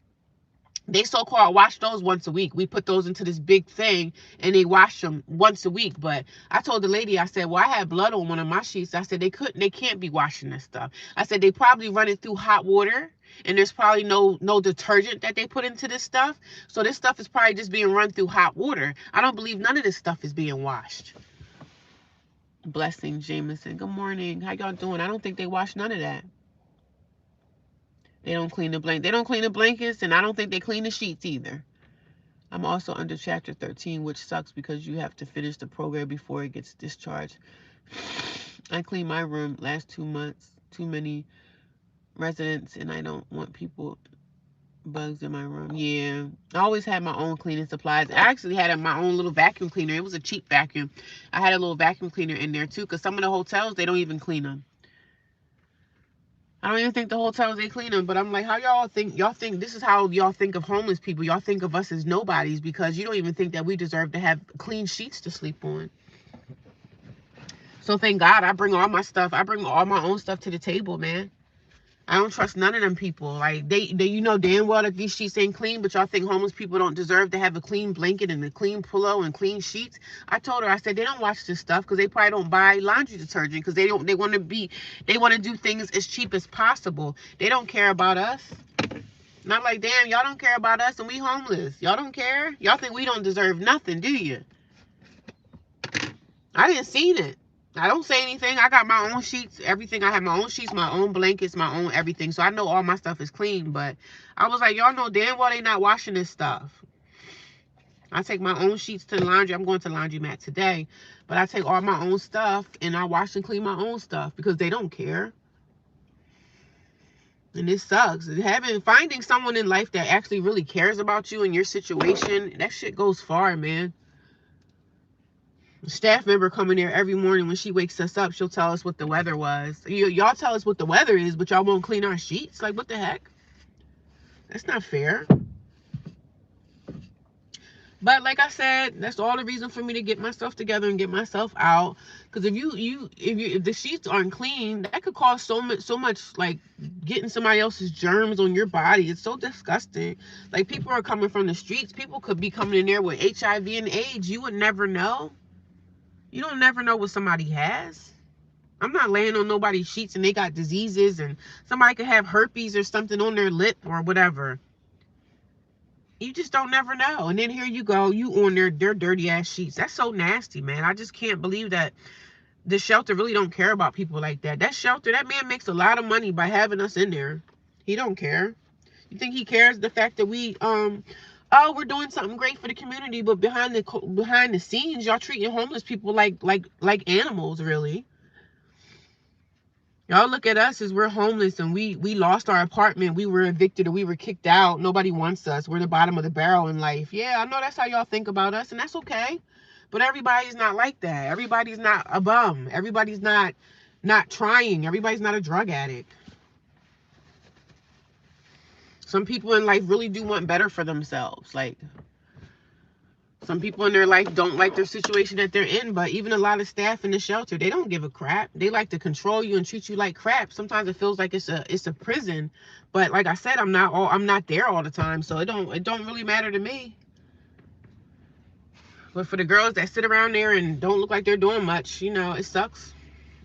they so-called wash those once a week. We put those into this big thing and they wash them once a week. But I told the lady, I said, well, I had blood on one of my sheets. I said, they can't be washing this stuff. I said, they probably run it through hot water and there's probably no detergent that they put into this stuff. So this stuff is probably just being run through hot water. I don't believe none of this stuff is being washed. Blessing Jameson. Good morning. How y'all doing? I don't think they wash none of that. They don't clean the blankets, and I don't think they clean the sheets either. I'm also under chapter 13, which sucks because you have to finish the program before it gets discharged. I cleaned my room last 2 months. Too many residents, and I don't want bugs in my room. Yeah, I always had my own cleaning supplies. I actually had my own little vacuum cleaner. It was a cheap vacuum. I had a little vacuum cleaner in there too, because some of the hotels, they don't even clean them. I don't even think the hotels, they clean them. But I'm like, how y'all think this is how y'all think of homeless people? Y'all think of us as nobodies because you don't even think that we deserve to have clean sheets to sleep on. So thank God I bring all my stuff. I bring all my own stuff to the table, man. I don't trust none of them people. Like, they you know damn well that these sheets ain't clean, but y'all think homeless people don't deserve to have a clean blanket and a clean pillow and clean sheets. I told her, I said, they don't watch this stuff because they probably don't buy laundry detergent because they want to do things as cheap as possible. They don't care about us. Not like, damn, y'all don't care about us and we homeless. Y'all don't care? Y'all think we don't deserve nothing, do you? I didn't see it. I don't say anything. I got my own sheets, everything. I have my own sheets, my own blankets, my own everything. So I know all my stuff is clean. But I was like, y'all know damn well they not washing this stuff. I take my own sheets to the laundry. I'm going to the laundromat today. But I take all my own stuff and I wash and clean my own stuff because they don't care. And it sucks. Finding someone in life that actually really cares about you and your situation, that shit goes far, man. Staff member coming there every morning when she wakes us up, she'll tell us what the weather was. Y'all tell us what the weather is, but y'all won't clean our sheets? Like, what the heck? That's not fair. But like I said, that's all the reason for me to get myself together and get myself out. Because if the sheets aren't clean, that could cause so much like getting somebody else's germs on your body. It's so disgusting. Like, people are coming from the streets. People could be coming in there with HIV and AIDS. You would never know. You don't never know what somebody has. I'm not laying on nobody's sheets and they got diseases, and somebody could have herpes or something on their lip or whatever. You just don't never know. And then here you go, you on their dirty ass sheets. That's so nasty, man. I just can't believe that the shelter really don't care about people like that. That shelter, that man makes a lot of money by having us in there. He don't care. You think he cares the fact that we oh, we're doing something great for the community, but behind the scenes, y'all treating homeless people like animals, really. Y'all look at us as we're homeless and we lost our apartment, we were evicted, or we were kicked out. Nobody wants us. We're the bottom of the barrel in life. Yeah, I know that's how y'all think about us, and that's okay. But everybody's not like that. Everybody's not a bum. Everybody's not trying. Everybody's not a drug addict. Some people in life really do want better for themselves. Like, some people in their life don't like their situation that they're in, but even a lot of staff in the shelter, they don't give a crap. They like to control you and treat you like crap. Sometimes it feels like it's a prison. But like I said, I'm not there all the time, so it don't really matter to me. But for the girls that sit around there and don't look like they're doing much, you know, it sucks.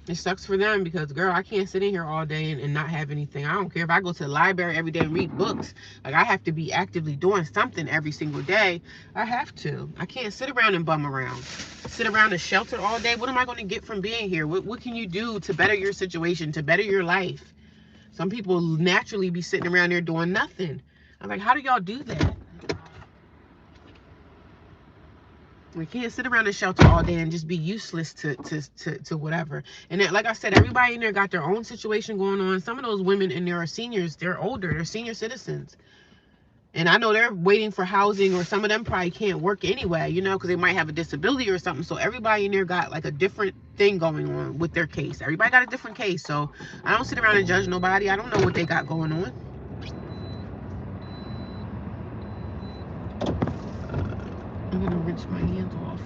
It sucks for them because, girl, I can't sit in here all day and not have anything. I don't care if I go to the library every day and read books. Like, I have to be actively doing something every single day. I have to. I can't sit around and bum around. Sit around a shelter all day. What am I going to get from being here? What can you do to better your situation, to better your life? Some people naturally be sitting around there doing nothing. I'm like, how do y'all do that? We can't sit around the shelter all day and just be useless to whatever. And then, like I said, everybody in there got their own situation going on. Some of those women in there are seniors. They're older. They're senior citizens. And I know they're waiting for housing, or some of them probably can't work anyway, you know, because they might have a disability or something. So everybody in there got like a different thing going on with their case. Everybody got a different case. So I don't sit around and judge nobody. I don't know what they got going on. I'm going to rinse my hands off.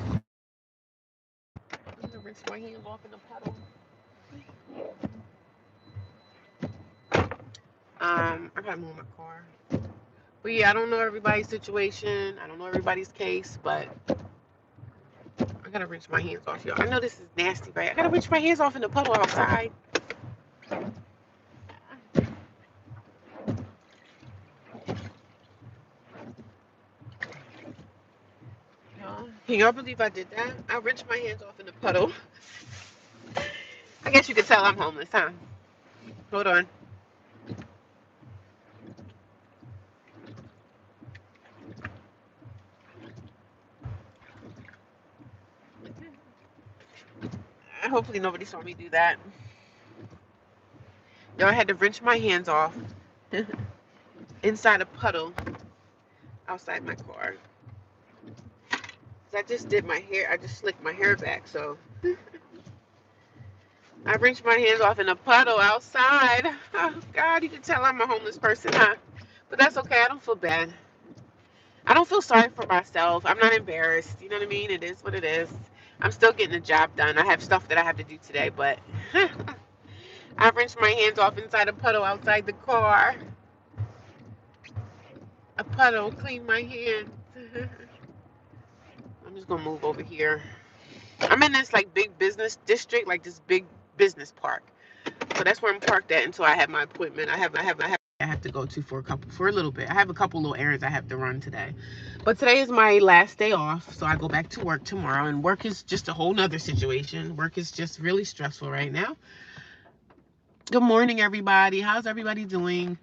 I'm going to rinse my hands off in the puddle. I got to move my car. But yeah, I don't know everybody's situation. I don't know everybody's case, but I gotta rinse my hands off, y'all. I know this is nasty, right? I gotta rinse my hands off in the puddle outside. Can y'all believe I did that? I rinsed my hands off in the puddle. I guess you could tell I'm homeless, huh? Hold on. Hopefully nobody saw me do that. Y'all, I had to rinse my hands off inside a puddle outside my car. I just did my hair. I just slicked my hair back, so I rinsed my hands off in a puddle outside. Oh, God, you can tell I'm a homeless person, huh? But that's okay. I don't feel bad. I don't feel sorry for myself. I'm not embarrassed. You know what I mean? It is what it is. I'm still getting the job done. I have stuff that I have to do today, but I rinsed my hands off inside a puddle outside the car. A puddle, clean my hands. I'm just gonna move over here. I'm in this like big business district, like this big business park. So that's where I'm parked at until I have my appointment. I have to go to for a little bit. I have a couple little errands I have to run today. But today is my last day off, so I go back to work tomorrow. And work is just a whole nother situation. Work is just really stressful right now. Good morning, everybody. How's everybody doing?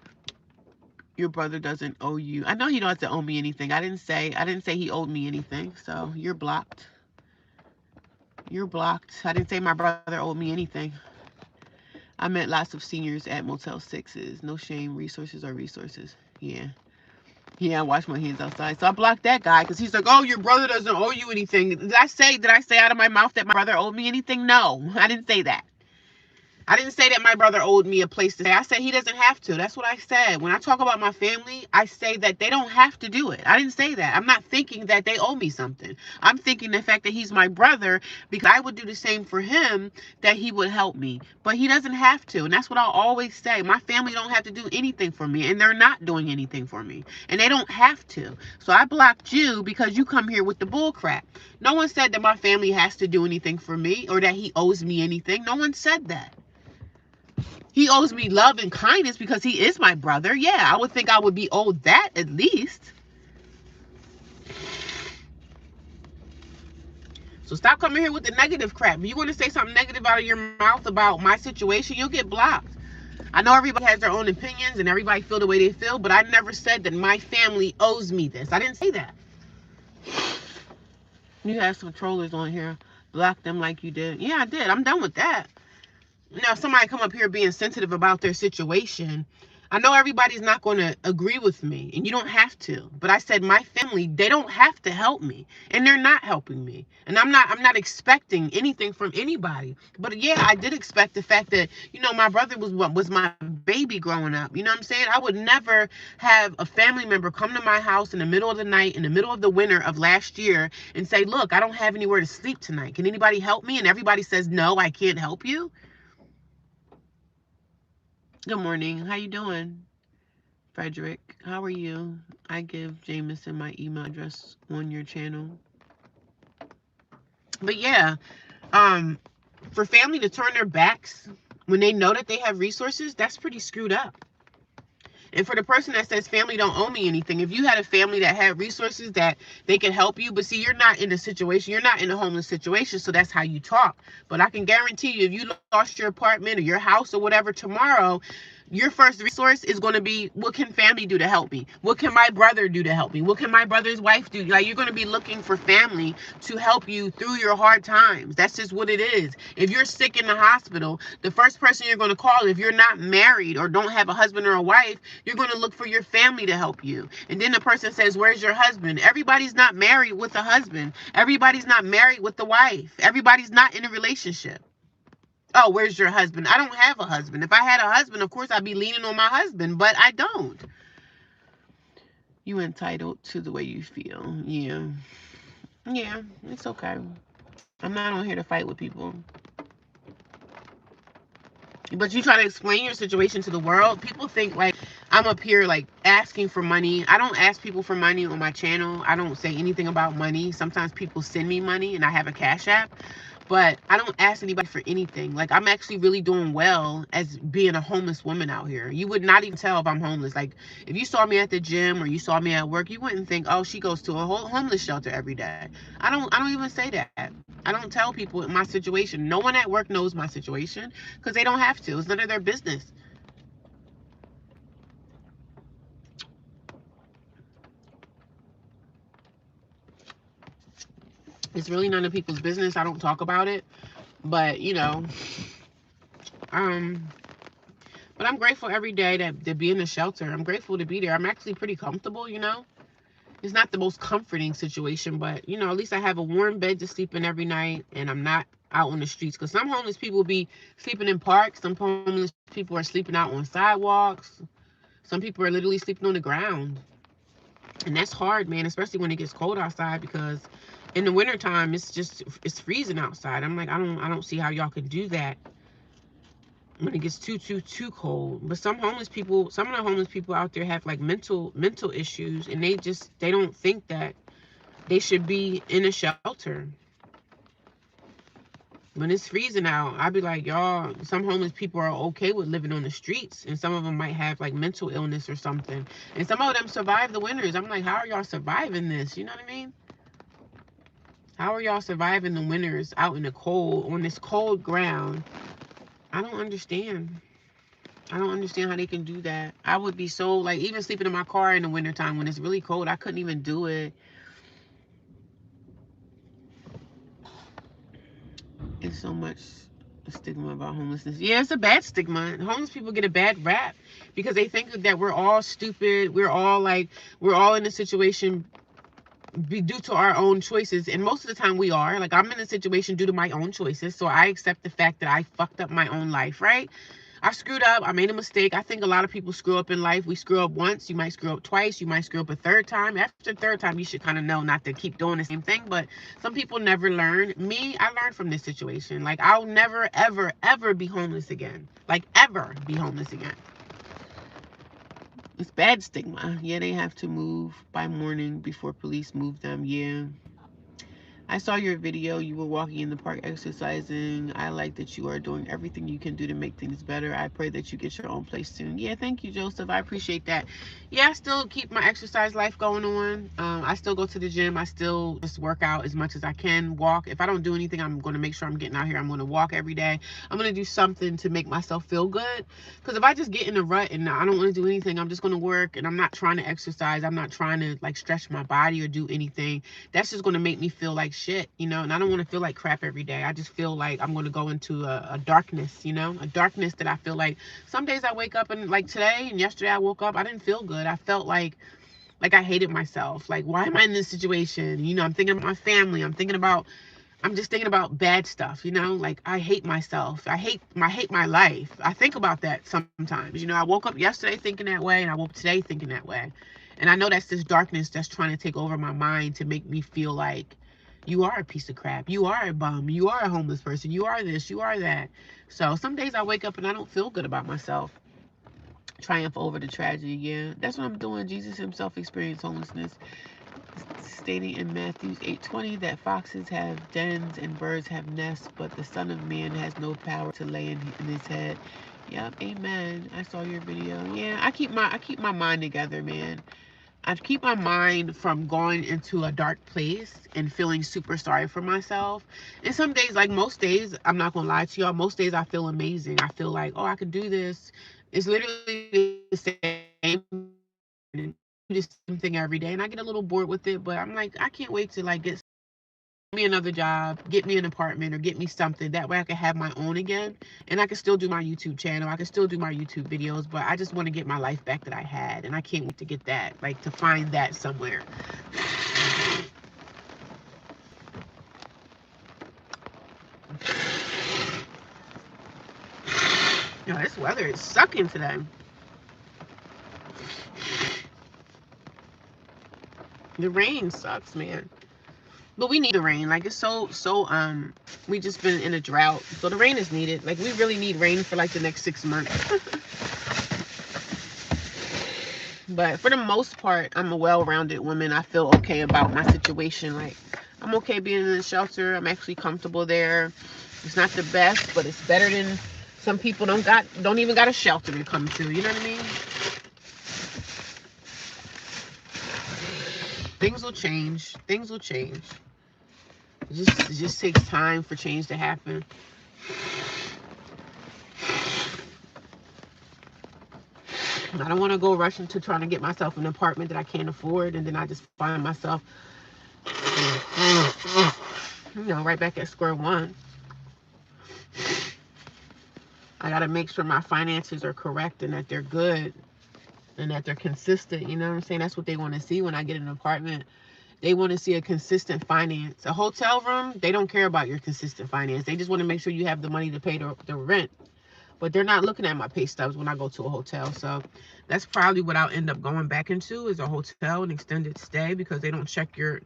Your brother doesn't owe you. I know he don't have to owe me anything. I didn't say he owed me anything. So you're blocked. You're blocked. I didn't say my brother owed me anything. I met lots of seniors at Motel 6s. No shame. Resources are resources. Yeah. Yeah, I wash my hands outside. So I blocked that guy because he's like, oh, your brother doesn't owe you anything. Did I say out of my mouth that my brother owed me anything? No, I didn't say that. I didn't say that my brother owed me a place to stay. I said he doesn't have to. That's what I said. When I talk about my family, I say that they don't have to do it. I didn't say that. I'm not thinking that they owe me something. I'm thinking the fact that he's my brother, because I would do the same for him, that he would help me. But he doesn't have to. And that's what I'll always say. My family don't have to do anything for me, and they're not doing anything for me. And they don't have to. So I blocked you because you come here with the bull crap. No one said that my family has to do anything for me or that he owes me anything. No one said that. He owes me love and kindness because he is my brother. Yeah, I would think I would be owed that at least. So stop coming here with the negative crap. If you want to say something negative out of your mouth about my situation, you'll get blocked. I know everybody has their own opinions and everybody feel the way they feel, but I never said that my family owes me this. I didn't say that. You have some trollers on here. Block them like you did. Yeah, I did. I'm done with that. Now, if somebody come up here being sensitive about their situation, I know everybody's not going to agree with me, and you don't have to. But I said my family, they don't have to help me, and they're not helping me. And I'm not expecting anything from anybody. But yeah, I did expect the fact that, you know, my brother was my baby growing up. You know what I'm saying? I would never have a family member come to my house in the middle of the night, in the middle of the winter of last year, and say, look, I don't have anywhere to sleep tonight. Can anybody help me? And everybody says, no, I can't help you. Good morning. How you doing, Frederick? How are you? I give Jameson my email address on your channel. But yeah, for family to turn their backs when they know that they have resources, that's pretty screwed up. And for the person that says family don't owe me anything, if you had a family that had resources that they could help you, but see, you're not in a situation, you're not in a homeless situation, so that's how you talk. But I can guarantee you, if you lost your apartment or your house or whatever tomorrow, Your first resource is going to be, what can family do to help me? What can my brother do to help me? What can my brother's wife do? Like, you're going to be looking for family to help you through your hard times. That's just what it is. If you're sick in the hospital, the first person you're going to call, if you're not married or don't have a husband or a wife, you're going to look for your family to help you. And then the person says, where's your husband? Everybody's not married with a husband. Everybody's not married with the wife. Everybody's not in a relationship. Oh, where's your husband? I don't have a husband. If I had a husband, of course I'd be leaning on my husband, but I don't. You entitled to the way you feel. Yeah. Yeah, it's okay. I'm not on here to fight with people. But you try to explain your situation to the world, people think like I'm up here like asking for money. I don't ask people for money on my channel. I don't say anything about money. Sometimes people send me money and I have a Cash App. But I don't ask anybody for anything. Like, I'm actually really doing well as being a homeless woman out here. You would not even tell if I'm homeless. Like, if you saw me at the gym or you saw me at work, you wouldn't think, oh, she goes to a homeless shelter every day. I don't even say that. I don't tell people my situation. No one at work knows my situation because they don't have to. It's none of their business. It's really none of people's business. I don't talk about it. But, you know, but I'm grateful every day to be in the shelter. I'm grateful to be there. I'm actually pretty comfortable, you know. It's not the most comforting situation, but, you know, at least I have a warm bed to sleep in every night, and I'm not out on the streets. Because some homeless people be sleeping in parks. Some homeless people are sleeping out on sidewalks. Some people are literally sleeping on the ground. And that's hard, man, especially when it gets cold outside, because in the wintertime, it's freezing outside. I'm like, I don't see how y'all can do that when it gets too cold. But some of the homeless people out there have like mental issues, and they don't think that they should be in a shelter when it's freezing out. I'd be like, y'all, some homeless people are okay with living on the streets, and some of them might have like mental illness or something, and some of them survive the winters. I'm like, how are y'all surviving this? You know what I mean? How are y'all surviving the winters out in the cold, on this cold ground? I don't understand. I don't understand how they can do that. I would be so, like, even sleeping in my car in the wintertime when it's really cold, I couldn't even do it. It's so much stigma about homelessness. Yeah, it's a bad stigma. Homeless people get a bad rap because they think that we're all stupid. We're all in a situation due to our own choices. And most of the time we are. Like, I'm in a situation due to my own choices. So I accept the fact that I fucked up my own life, right? I screwed up. I made a mistake. I think a lot of people screw up in life. We screw up once. You might screw up twice. You might screw up a third time. After the third time, you should kind of know not to keep doing the same thing. But some people never learn. Me, I learned from this situation. Like, I'll never, ever, ever be homeless again. Like, ever be homeless again. It's bad stigma. Yeah, they have to move by morning before police move them. Yeah. I saw your video. You were walking in the park exercising. I like that you are doing everything you can do to make things better. I pray that you get your own place soon. Yeah, thank you, Joseph. I appreciate that. Yeah, I still keep my exercise life going on. I still go to the gym. I still just work out as much as I can. Walk. If I don't do anything, I'm going to make sure I'm getting out here. I'm going to walk every day. I'm going to do something to make myself feel good. Because if I just get in a rut and I don't want to do anything, I'm just going to work and I'm not trying to exercise. I'm not trying to like stretch my body or do anything. That's just going to make me feel like shit, you know, and I don't want to feel like crap every day. I just feel like I'm going to go into a darkness, you know, a darkness that I feel like some days I wake up and like today and yesterday I woke up, I didn't feel good. I felt like I hated myself. Like, why am I in this situation? You know, I'm thinking about my family. I'm just thinking about bad stuff, you know, like I hate myself. I hate my life. I think about that sometimes. You know, I woke up yesterday thinking that way and I woke up today thinking that way. And I know that's this darkness that's trying to take over my mind to make me feel like you are a piece of crap. You are a bum. You are a homeless person. You are this. You are that. So some days I wake up and I don't feel good about myself. Triumph over the tragedy. Yeah, that's what I'm doing. Jesus himself experienced homelessness, stating in Matthew 8:20 that foxes have dens and birds have nests, but the Son of Man has no power to lay in his head. Yep, amen. I saw your video. Yeah, I keep my mind together, man. I keep my mind from going into a dark place and feeling super sorry for myself. And some days, like most days, I'm not gonna lie to y'all, most days I feel amazing. I feel like, oh, I could do this. It's literally the same. Do the same thing every day, and I get a little bored with it. But I'm like, I can't wait to like get me another job, get me an apartment, or get me something. That way I can have my own again, and I can still do my YouTube channel. I can still do my YouTube videos, but I just want to get my life back that I had, and I can't wait to get that, like to find that somewhere. You know, this weather is sucking today. The rain sucks, man. But we need the rain. Like it's we just been in a drought. So the rain is needed. Like we really need rain for like the next 6 months. But for the most part, I'm a well-rounded woman. I feel okay about my situation. Like I'm okay being in the shelter. I'm actually comfortable there. It's not the best, but it's better than some people don't even got a shelter to come to. You know what I mean? Things will change. Things will change. It just takes time for change to happen. I don't want to go rush into trying to get myself an apartment that I can't afford, and then I just find myself, right back at square one. I got to make sure my finances are correct and that they're good and that they're consistent. You know what I'm saying? That's what they want to see when I get an apartment. They want to see a consistent finance. A hotel room, they don't care about your consistent finance. They just want to make sure you have the money to pay the rent. But they're not looking at my pay stubs when I go to a hotel. So that's probably what I'll end up going back into is a hotel, an extended stay, because they don't check your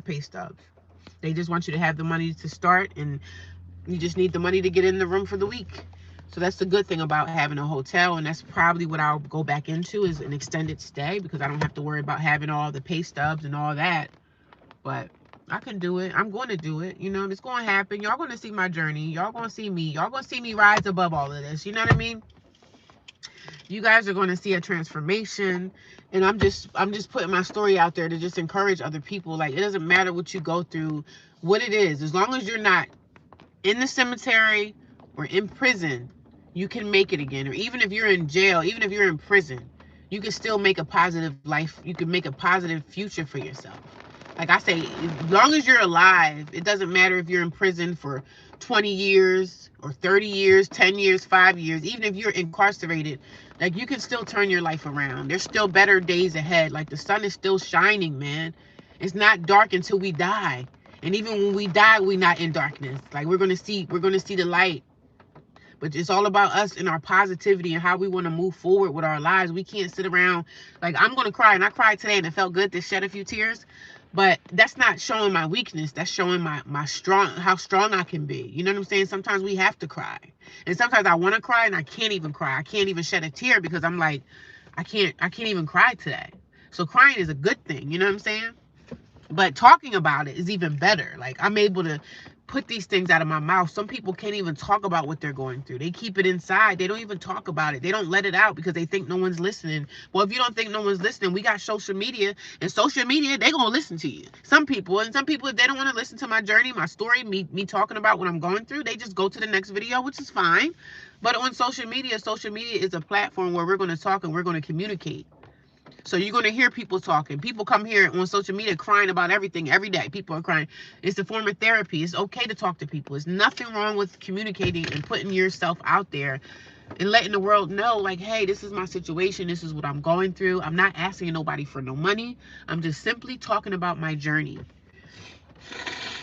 pay stubs. They just want you to have the money to start, and you just need the money to get in the room for the week. So that's the good thing about having a hotel, and that's probably what I'll go back into is an extended stay, because I don't have to worry about having all the pay stubs and all that. But I can do it. I'm going to do it. You know, it's going to happen. Y'all going to see my journey. Y'all going to see me. Y'all going to see me rise above all of this. You know what I mean? You guys are going to see a transformation. And I'm just putting my story out there to just encourage other people. Like, it doesn't matter what you go through, what it is. As long as you're not in the cemetery or in prison, you can make it again. Or even if you're in jail, even if you're in prison, you can still make a positive life. You can make a positive future for yourself. Like I say, as long as you're alive, it doesn't matter if you're in prison for 20 years or 30 years, 10 years, 5 years. Even if you're incarcerated, like you can still turn your life around. There's still better days ahead. Like the sun is still shining, man. It's not dark until we die. And even when we die, we're not in darkness. Like we're gonna see the light. But it's all about us and our positivity and how we want to move forward with our lives. We can't sit around. Like I'm gonna cry, and I cried today, and it felt good to shed a few tears. But that's not showing my weakness. That's showing my how strong I can be. You know what I'm saying? Sometimes we have to cry. And sometimes I want to cry and I can't even cry. I can't even shed a tear because I'm like, I can't even cry today. So crying is a good thing. You know what I'm saying? But talking about it is even better. Like I'm able to put these things out of my mouth. Some people can't even talk about what they're going through. They keep it inside. They don't even talk about it. They don't let it out because they think no one's listening. Well, if you don't think no one's listening, we got social media, and social media, they gonna listen to you. Some people, if they don't want to listen to my journey, my story, me talking about what I'm going through, they just go to the next video, which is fine. But on social media is a platform where we're going to talk and we're going to communicate. So you're going to hear people talking. People come here on social media crying about everything every day. People are crying. It's a form of therapy. It's okay to talk to people. There's nothing wrong with communicating and putting yourself out there and letting the world know, like, hey, this is my situation. This is what I'm going through. I'm not asking nobody for no money. I'm just simply talking about my journey.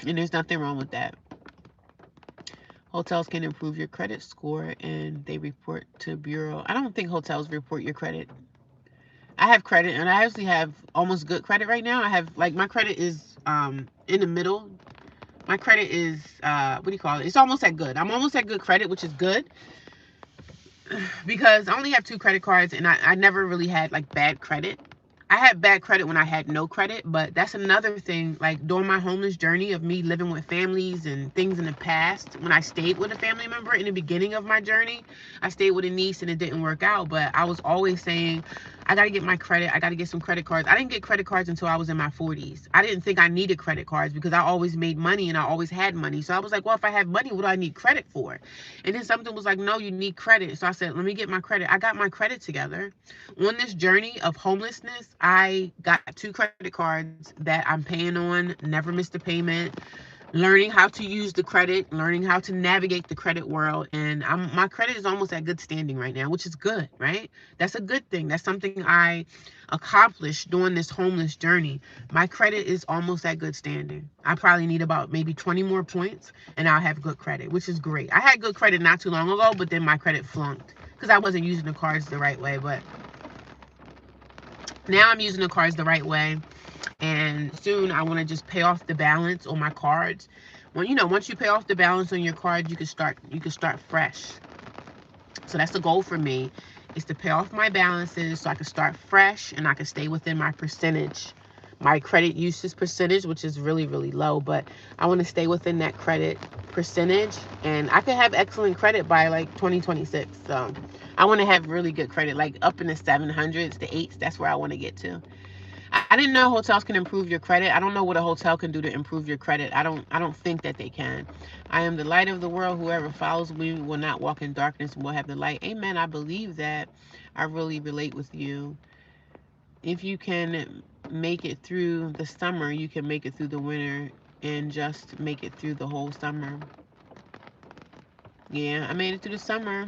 And there's nothing wrong with that. Hotels can improve your credit score and they report to bureau. I don't think hotels report your credit. I have credit, and I actually have almost good credit right now. I have, like, my credit is in the middle. My credit is, what do you call it? It's almost at good. I'm almost at good credit, which is good. Because I only have 2 credit cards, and I never really had, like, bad credit. I had bad credit when I had no credit, but that's another thing. Like, during my homeless journey of me living with families and things in the past, when I stayed with a family member in the beginning of my journey, I stayed with a niece, and it didn't work out. But I was always saying, I got to get my credit. I got to get some credit cards. I didn't get credit cards until I was in my 40s. I didn't think I needed credit cards because I always made money and I always had money. So I was like, well, if I have money, what do I need credit for? And then something was like, no, you need credit. So I said, let me get my credit. I got my credit together. On this journey of homelessness, I got 2 credit cards that I'm paying on, never missed a payment, learning how to use the credit, learning how to navigate the credit world. And my credit is almost at good standing right now, which is good, right? That's a good thing. That's something I accomplished during this homeless journey. My credit is almost at good standing. I probably need about maybe 20 more points and I'll have good credit, which is great. I had good credit not too long ago, but then my credit flunked because I wasn't using the cards the right way. But now I'm using the cards the right way. And soon I want to just pay off the balance on my cards. When, once you pay off the balance on your cards, you can start fresh. So that's the goal for me, is to pay off my balances so I can start fresh and I can stay within my percentage, my credit usage percentage, which is really, really low. But I want to stay within that credit percentage, and I could have excellent credit by like 2026. So I want to have really good credit, like up in the 700s, the 8s. That's where I want to get to. I didn't know hotels can improve your credit. I don't know what a hotel can do to improve your credit. I don't think that they can. I am the light of the world. Whoever follows me will not walk in darkness and will have the light. Amen. I believe that. I really relate with you. If you can make it through the summer, you can make it through the winter and just make it through the whole summer. Yeah, I made it through the summer.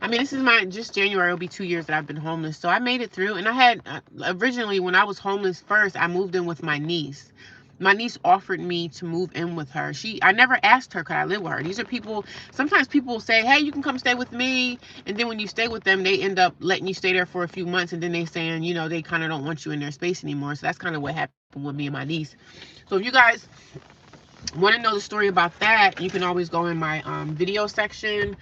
I mean, this is just January, it'll be 2 years that I've been homeless. So I made it through. And I had, originally when I was homeless first, I moved in with my niece. My niece offered me to move in with her. I never asked her, could I live with her? These are people, sometimes people will say, hey, you can come stay with me. And then when you stay with them, they end up letting you stay there for a few months. And then they saying, they kind of don't want you in their space anymore. So that's kind of what happened with me and my niece. So if you guys want to know the story about that, you can always go in my video section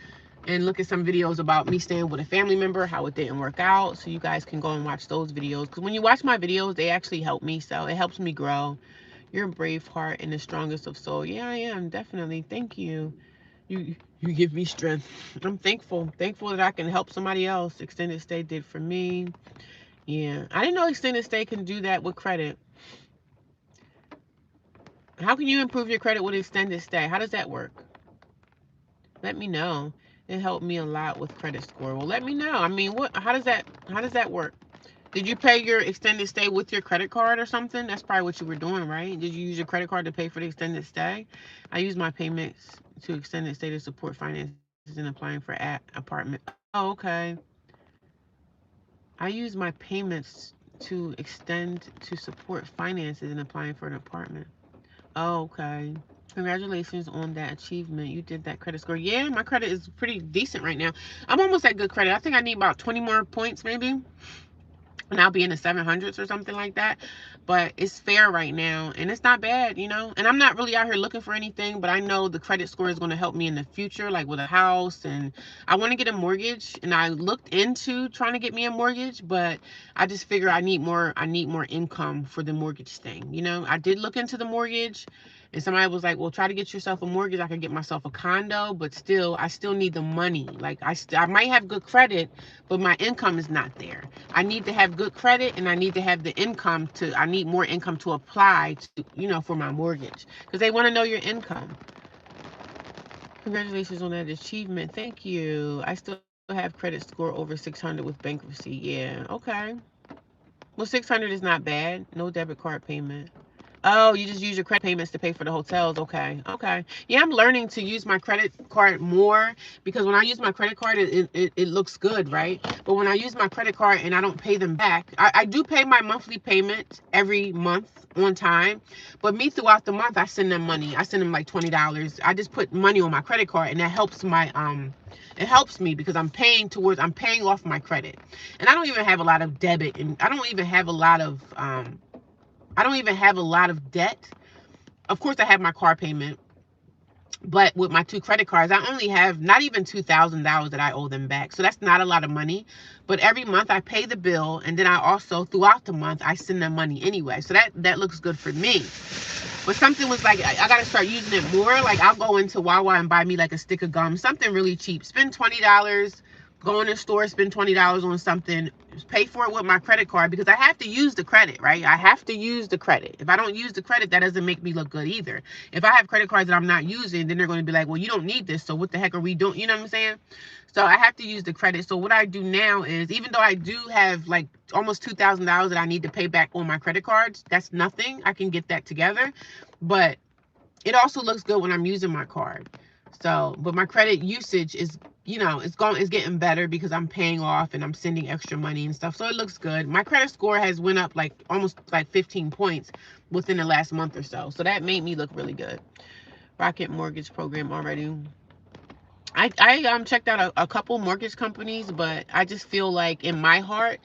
and look at some videos about me staying with a family member, how it didn't work out. So you guys can go and watch those videos. Because when you watch my videos, they actually help me. So it helps me grow. You're a brave heart and the strongest of soul. Yeah, I am. Definitely. Thank you. You give me strength. I'm thankful. Thankful that I can help somebody else. Extended stay did for me. Yeah. I didn't know extended stay can do that with credit. How can you improve your credit with extended stay? How does that work? Let me know. It helped me a lot with credit score. Well, let me know. I mean, how does that work? Did you pay your extended stay with your credit card or something? That's probably what you were doing, right? Did you use your credit card to pay for the extended stay? I use my payments to extended stay to support finances and applying for apartment. Oh, okay. I use my payments to extend to support finances and applying for an apartment. Oh, okay. Congratulations on that achievement. You did that credit score. Yeah, my credit is pretty decent right now. I'm almost at good credit. I think I need about 20 more points maybe. And I'll be in the 700s or something like that. But it's fair right now. And it's not bad, And I'm not really out here looking for anything. But I know the credit score is going to help me in the future. Like with a house. And I want to get a mortgage. And I looked into trying to get me a mortgage. But I just figure I need more income for the mortgage thing. I did look into the mortgage. And somebody was like, well, try to get yourself a mortgage. I could get myself a condo, but I still need the money. Like I might have good credit, but my income is not there. I need to have good credit and I need to have the income I need more income to apply to, for my mortgage because they want to know your income. Congratulations on that achievement. Thank you. I still have credit score over 600 with bankruptcy. Yeah. Okay. Well, 600 is not bad. No debit card payment. Oh, you just use your credit payments to pay for the hotels. Okay. Okay. Yeah, I'm learning to use my credit card more because when I use my credit card, it looks good, right? But when I use my credit card and I don't pay them back, I do pay my monthly payment every month on time. But me throughout the month, I send them money. I send them like $20. I just put money on my credit card and that helps it helps me because I'm paying off my credit. And I don't even have a lot of debit and I don't even have a lot of debt. Of course, I have my car payment, but with my 2 credit cards, I only have not even $2,000 that I owe them back. So that's not a lot of money. But every month I pay the bill, and then I also, throughout the month, I send them money anyway. So that looks good for me. But something was like, I got to start using it more. Like I'll go into Wawa and buy me like a stick of gum, something really cheap. Spend $20, go in the store, spend $20 on something, pay for it with my credit card, because I have to use the credit, right? I have to use the credit. If I don't use the credit, that doesn't make me look good either. If I have credit cards that I'm not using, then they're going to be like, well, you don't need this, so what the heck are we doing? You know what I'm saying? So I have to use the credit. So what I do now is, even though I do have like almost $2,000 that I need to pay back on my credit cards, that's nothing. I can get that together. But it also looks good when I'm using my card. So, but my credit usage is, you know, it's getting better because I'm paying off and I'm sending extra money and stuff. So it looks good. My credit score has went up like almost like 15 points within the last month or so. So that made me look really good. Rocket Mortgage Program already. I checked out a couple mortgage companies, but I just feel like in my heart,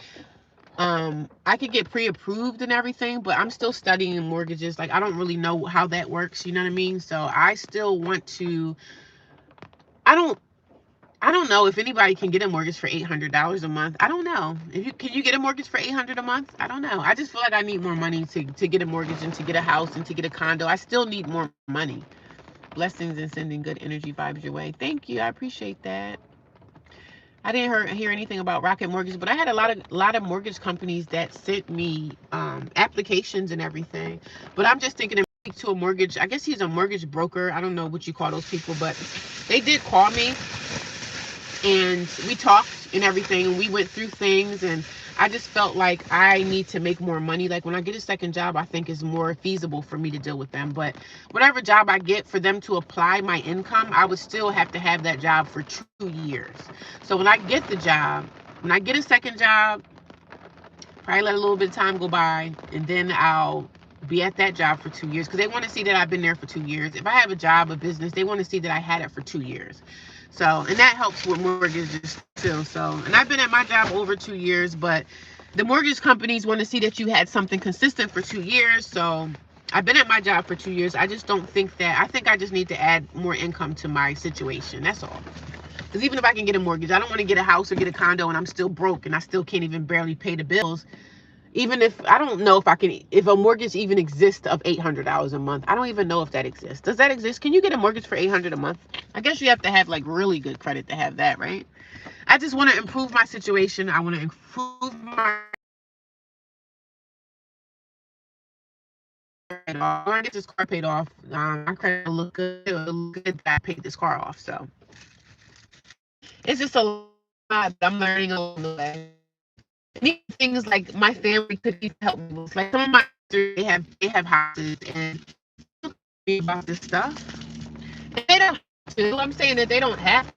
I could get pre-approved and everything, but I'm still studying mortgages. Like, I don't really know how that works, you know what I mean? So I still want to, I don't know if anybody can get a mortgage for $800 a month. I don't know. Can you get a mortgage for $800 a month? I don't know. I just feel like I need more money to get a mortgage and to get a house and to get a condo. I still need more money. Blessings and sending good energy vibes your way. Thank you. I appreciate that. I didn't hear anything about Rocket Mortgage, but I had a lot of mortgage companies that sent me applications and everything. But I'm just thinking to speak to a mortgage. I guess he's a mortgage broker. I don't know what you call those people, but they did call me and we talked and everything, and we went through things, and I just felt like I need to make more money. Like, when I get a second job, I think it's more feasible for me to deal with them. But whatever job I get, for them to apply my income, I would still have to have that job for 2 years. So when I get the job, when I get a second job, probably let a little bit of time go by, and then I'll be at that job for 2 years, because they want to see that I've been there for 2 years. If I have a job, a business, they want to see that I had it for 2 years. So, and that helps with mortgages too. So, and I've been at my job over 2 years, but the mortgage companies want to see that you had something consistent for 2 years. So I've been at my job for 2 years. I just don't think that, I think I just need to add more income to my situation. That's all. Because even if I can get a mortgage, I don't want to get a house or get a condo and I'm still broke and I still can't even barely pay the bills. Even if, I don't know if a mortgage even exists of $800 a month. I don't even know if that exists. Does that exist? Can you get a mortgage for $800 a month? I guess you have to have like really good credit to have that, right? I just want to improve my situation. I want to improve my, I want to get this car paid off. My credit will look good. It'll look good that I paid this car off. So it's just a lot I'm learning along the way. And things like my family could even help me with. Like, some of my sisters, they have houses and about this stuff. And they don't have to. I'm saying that they don't have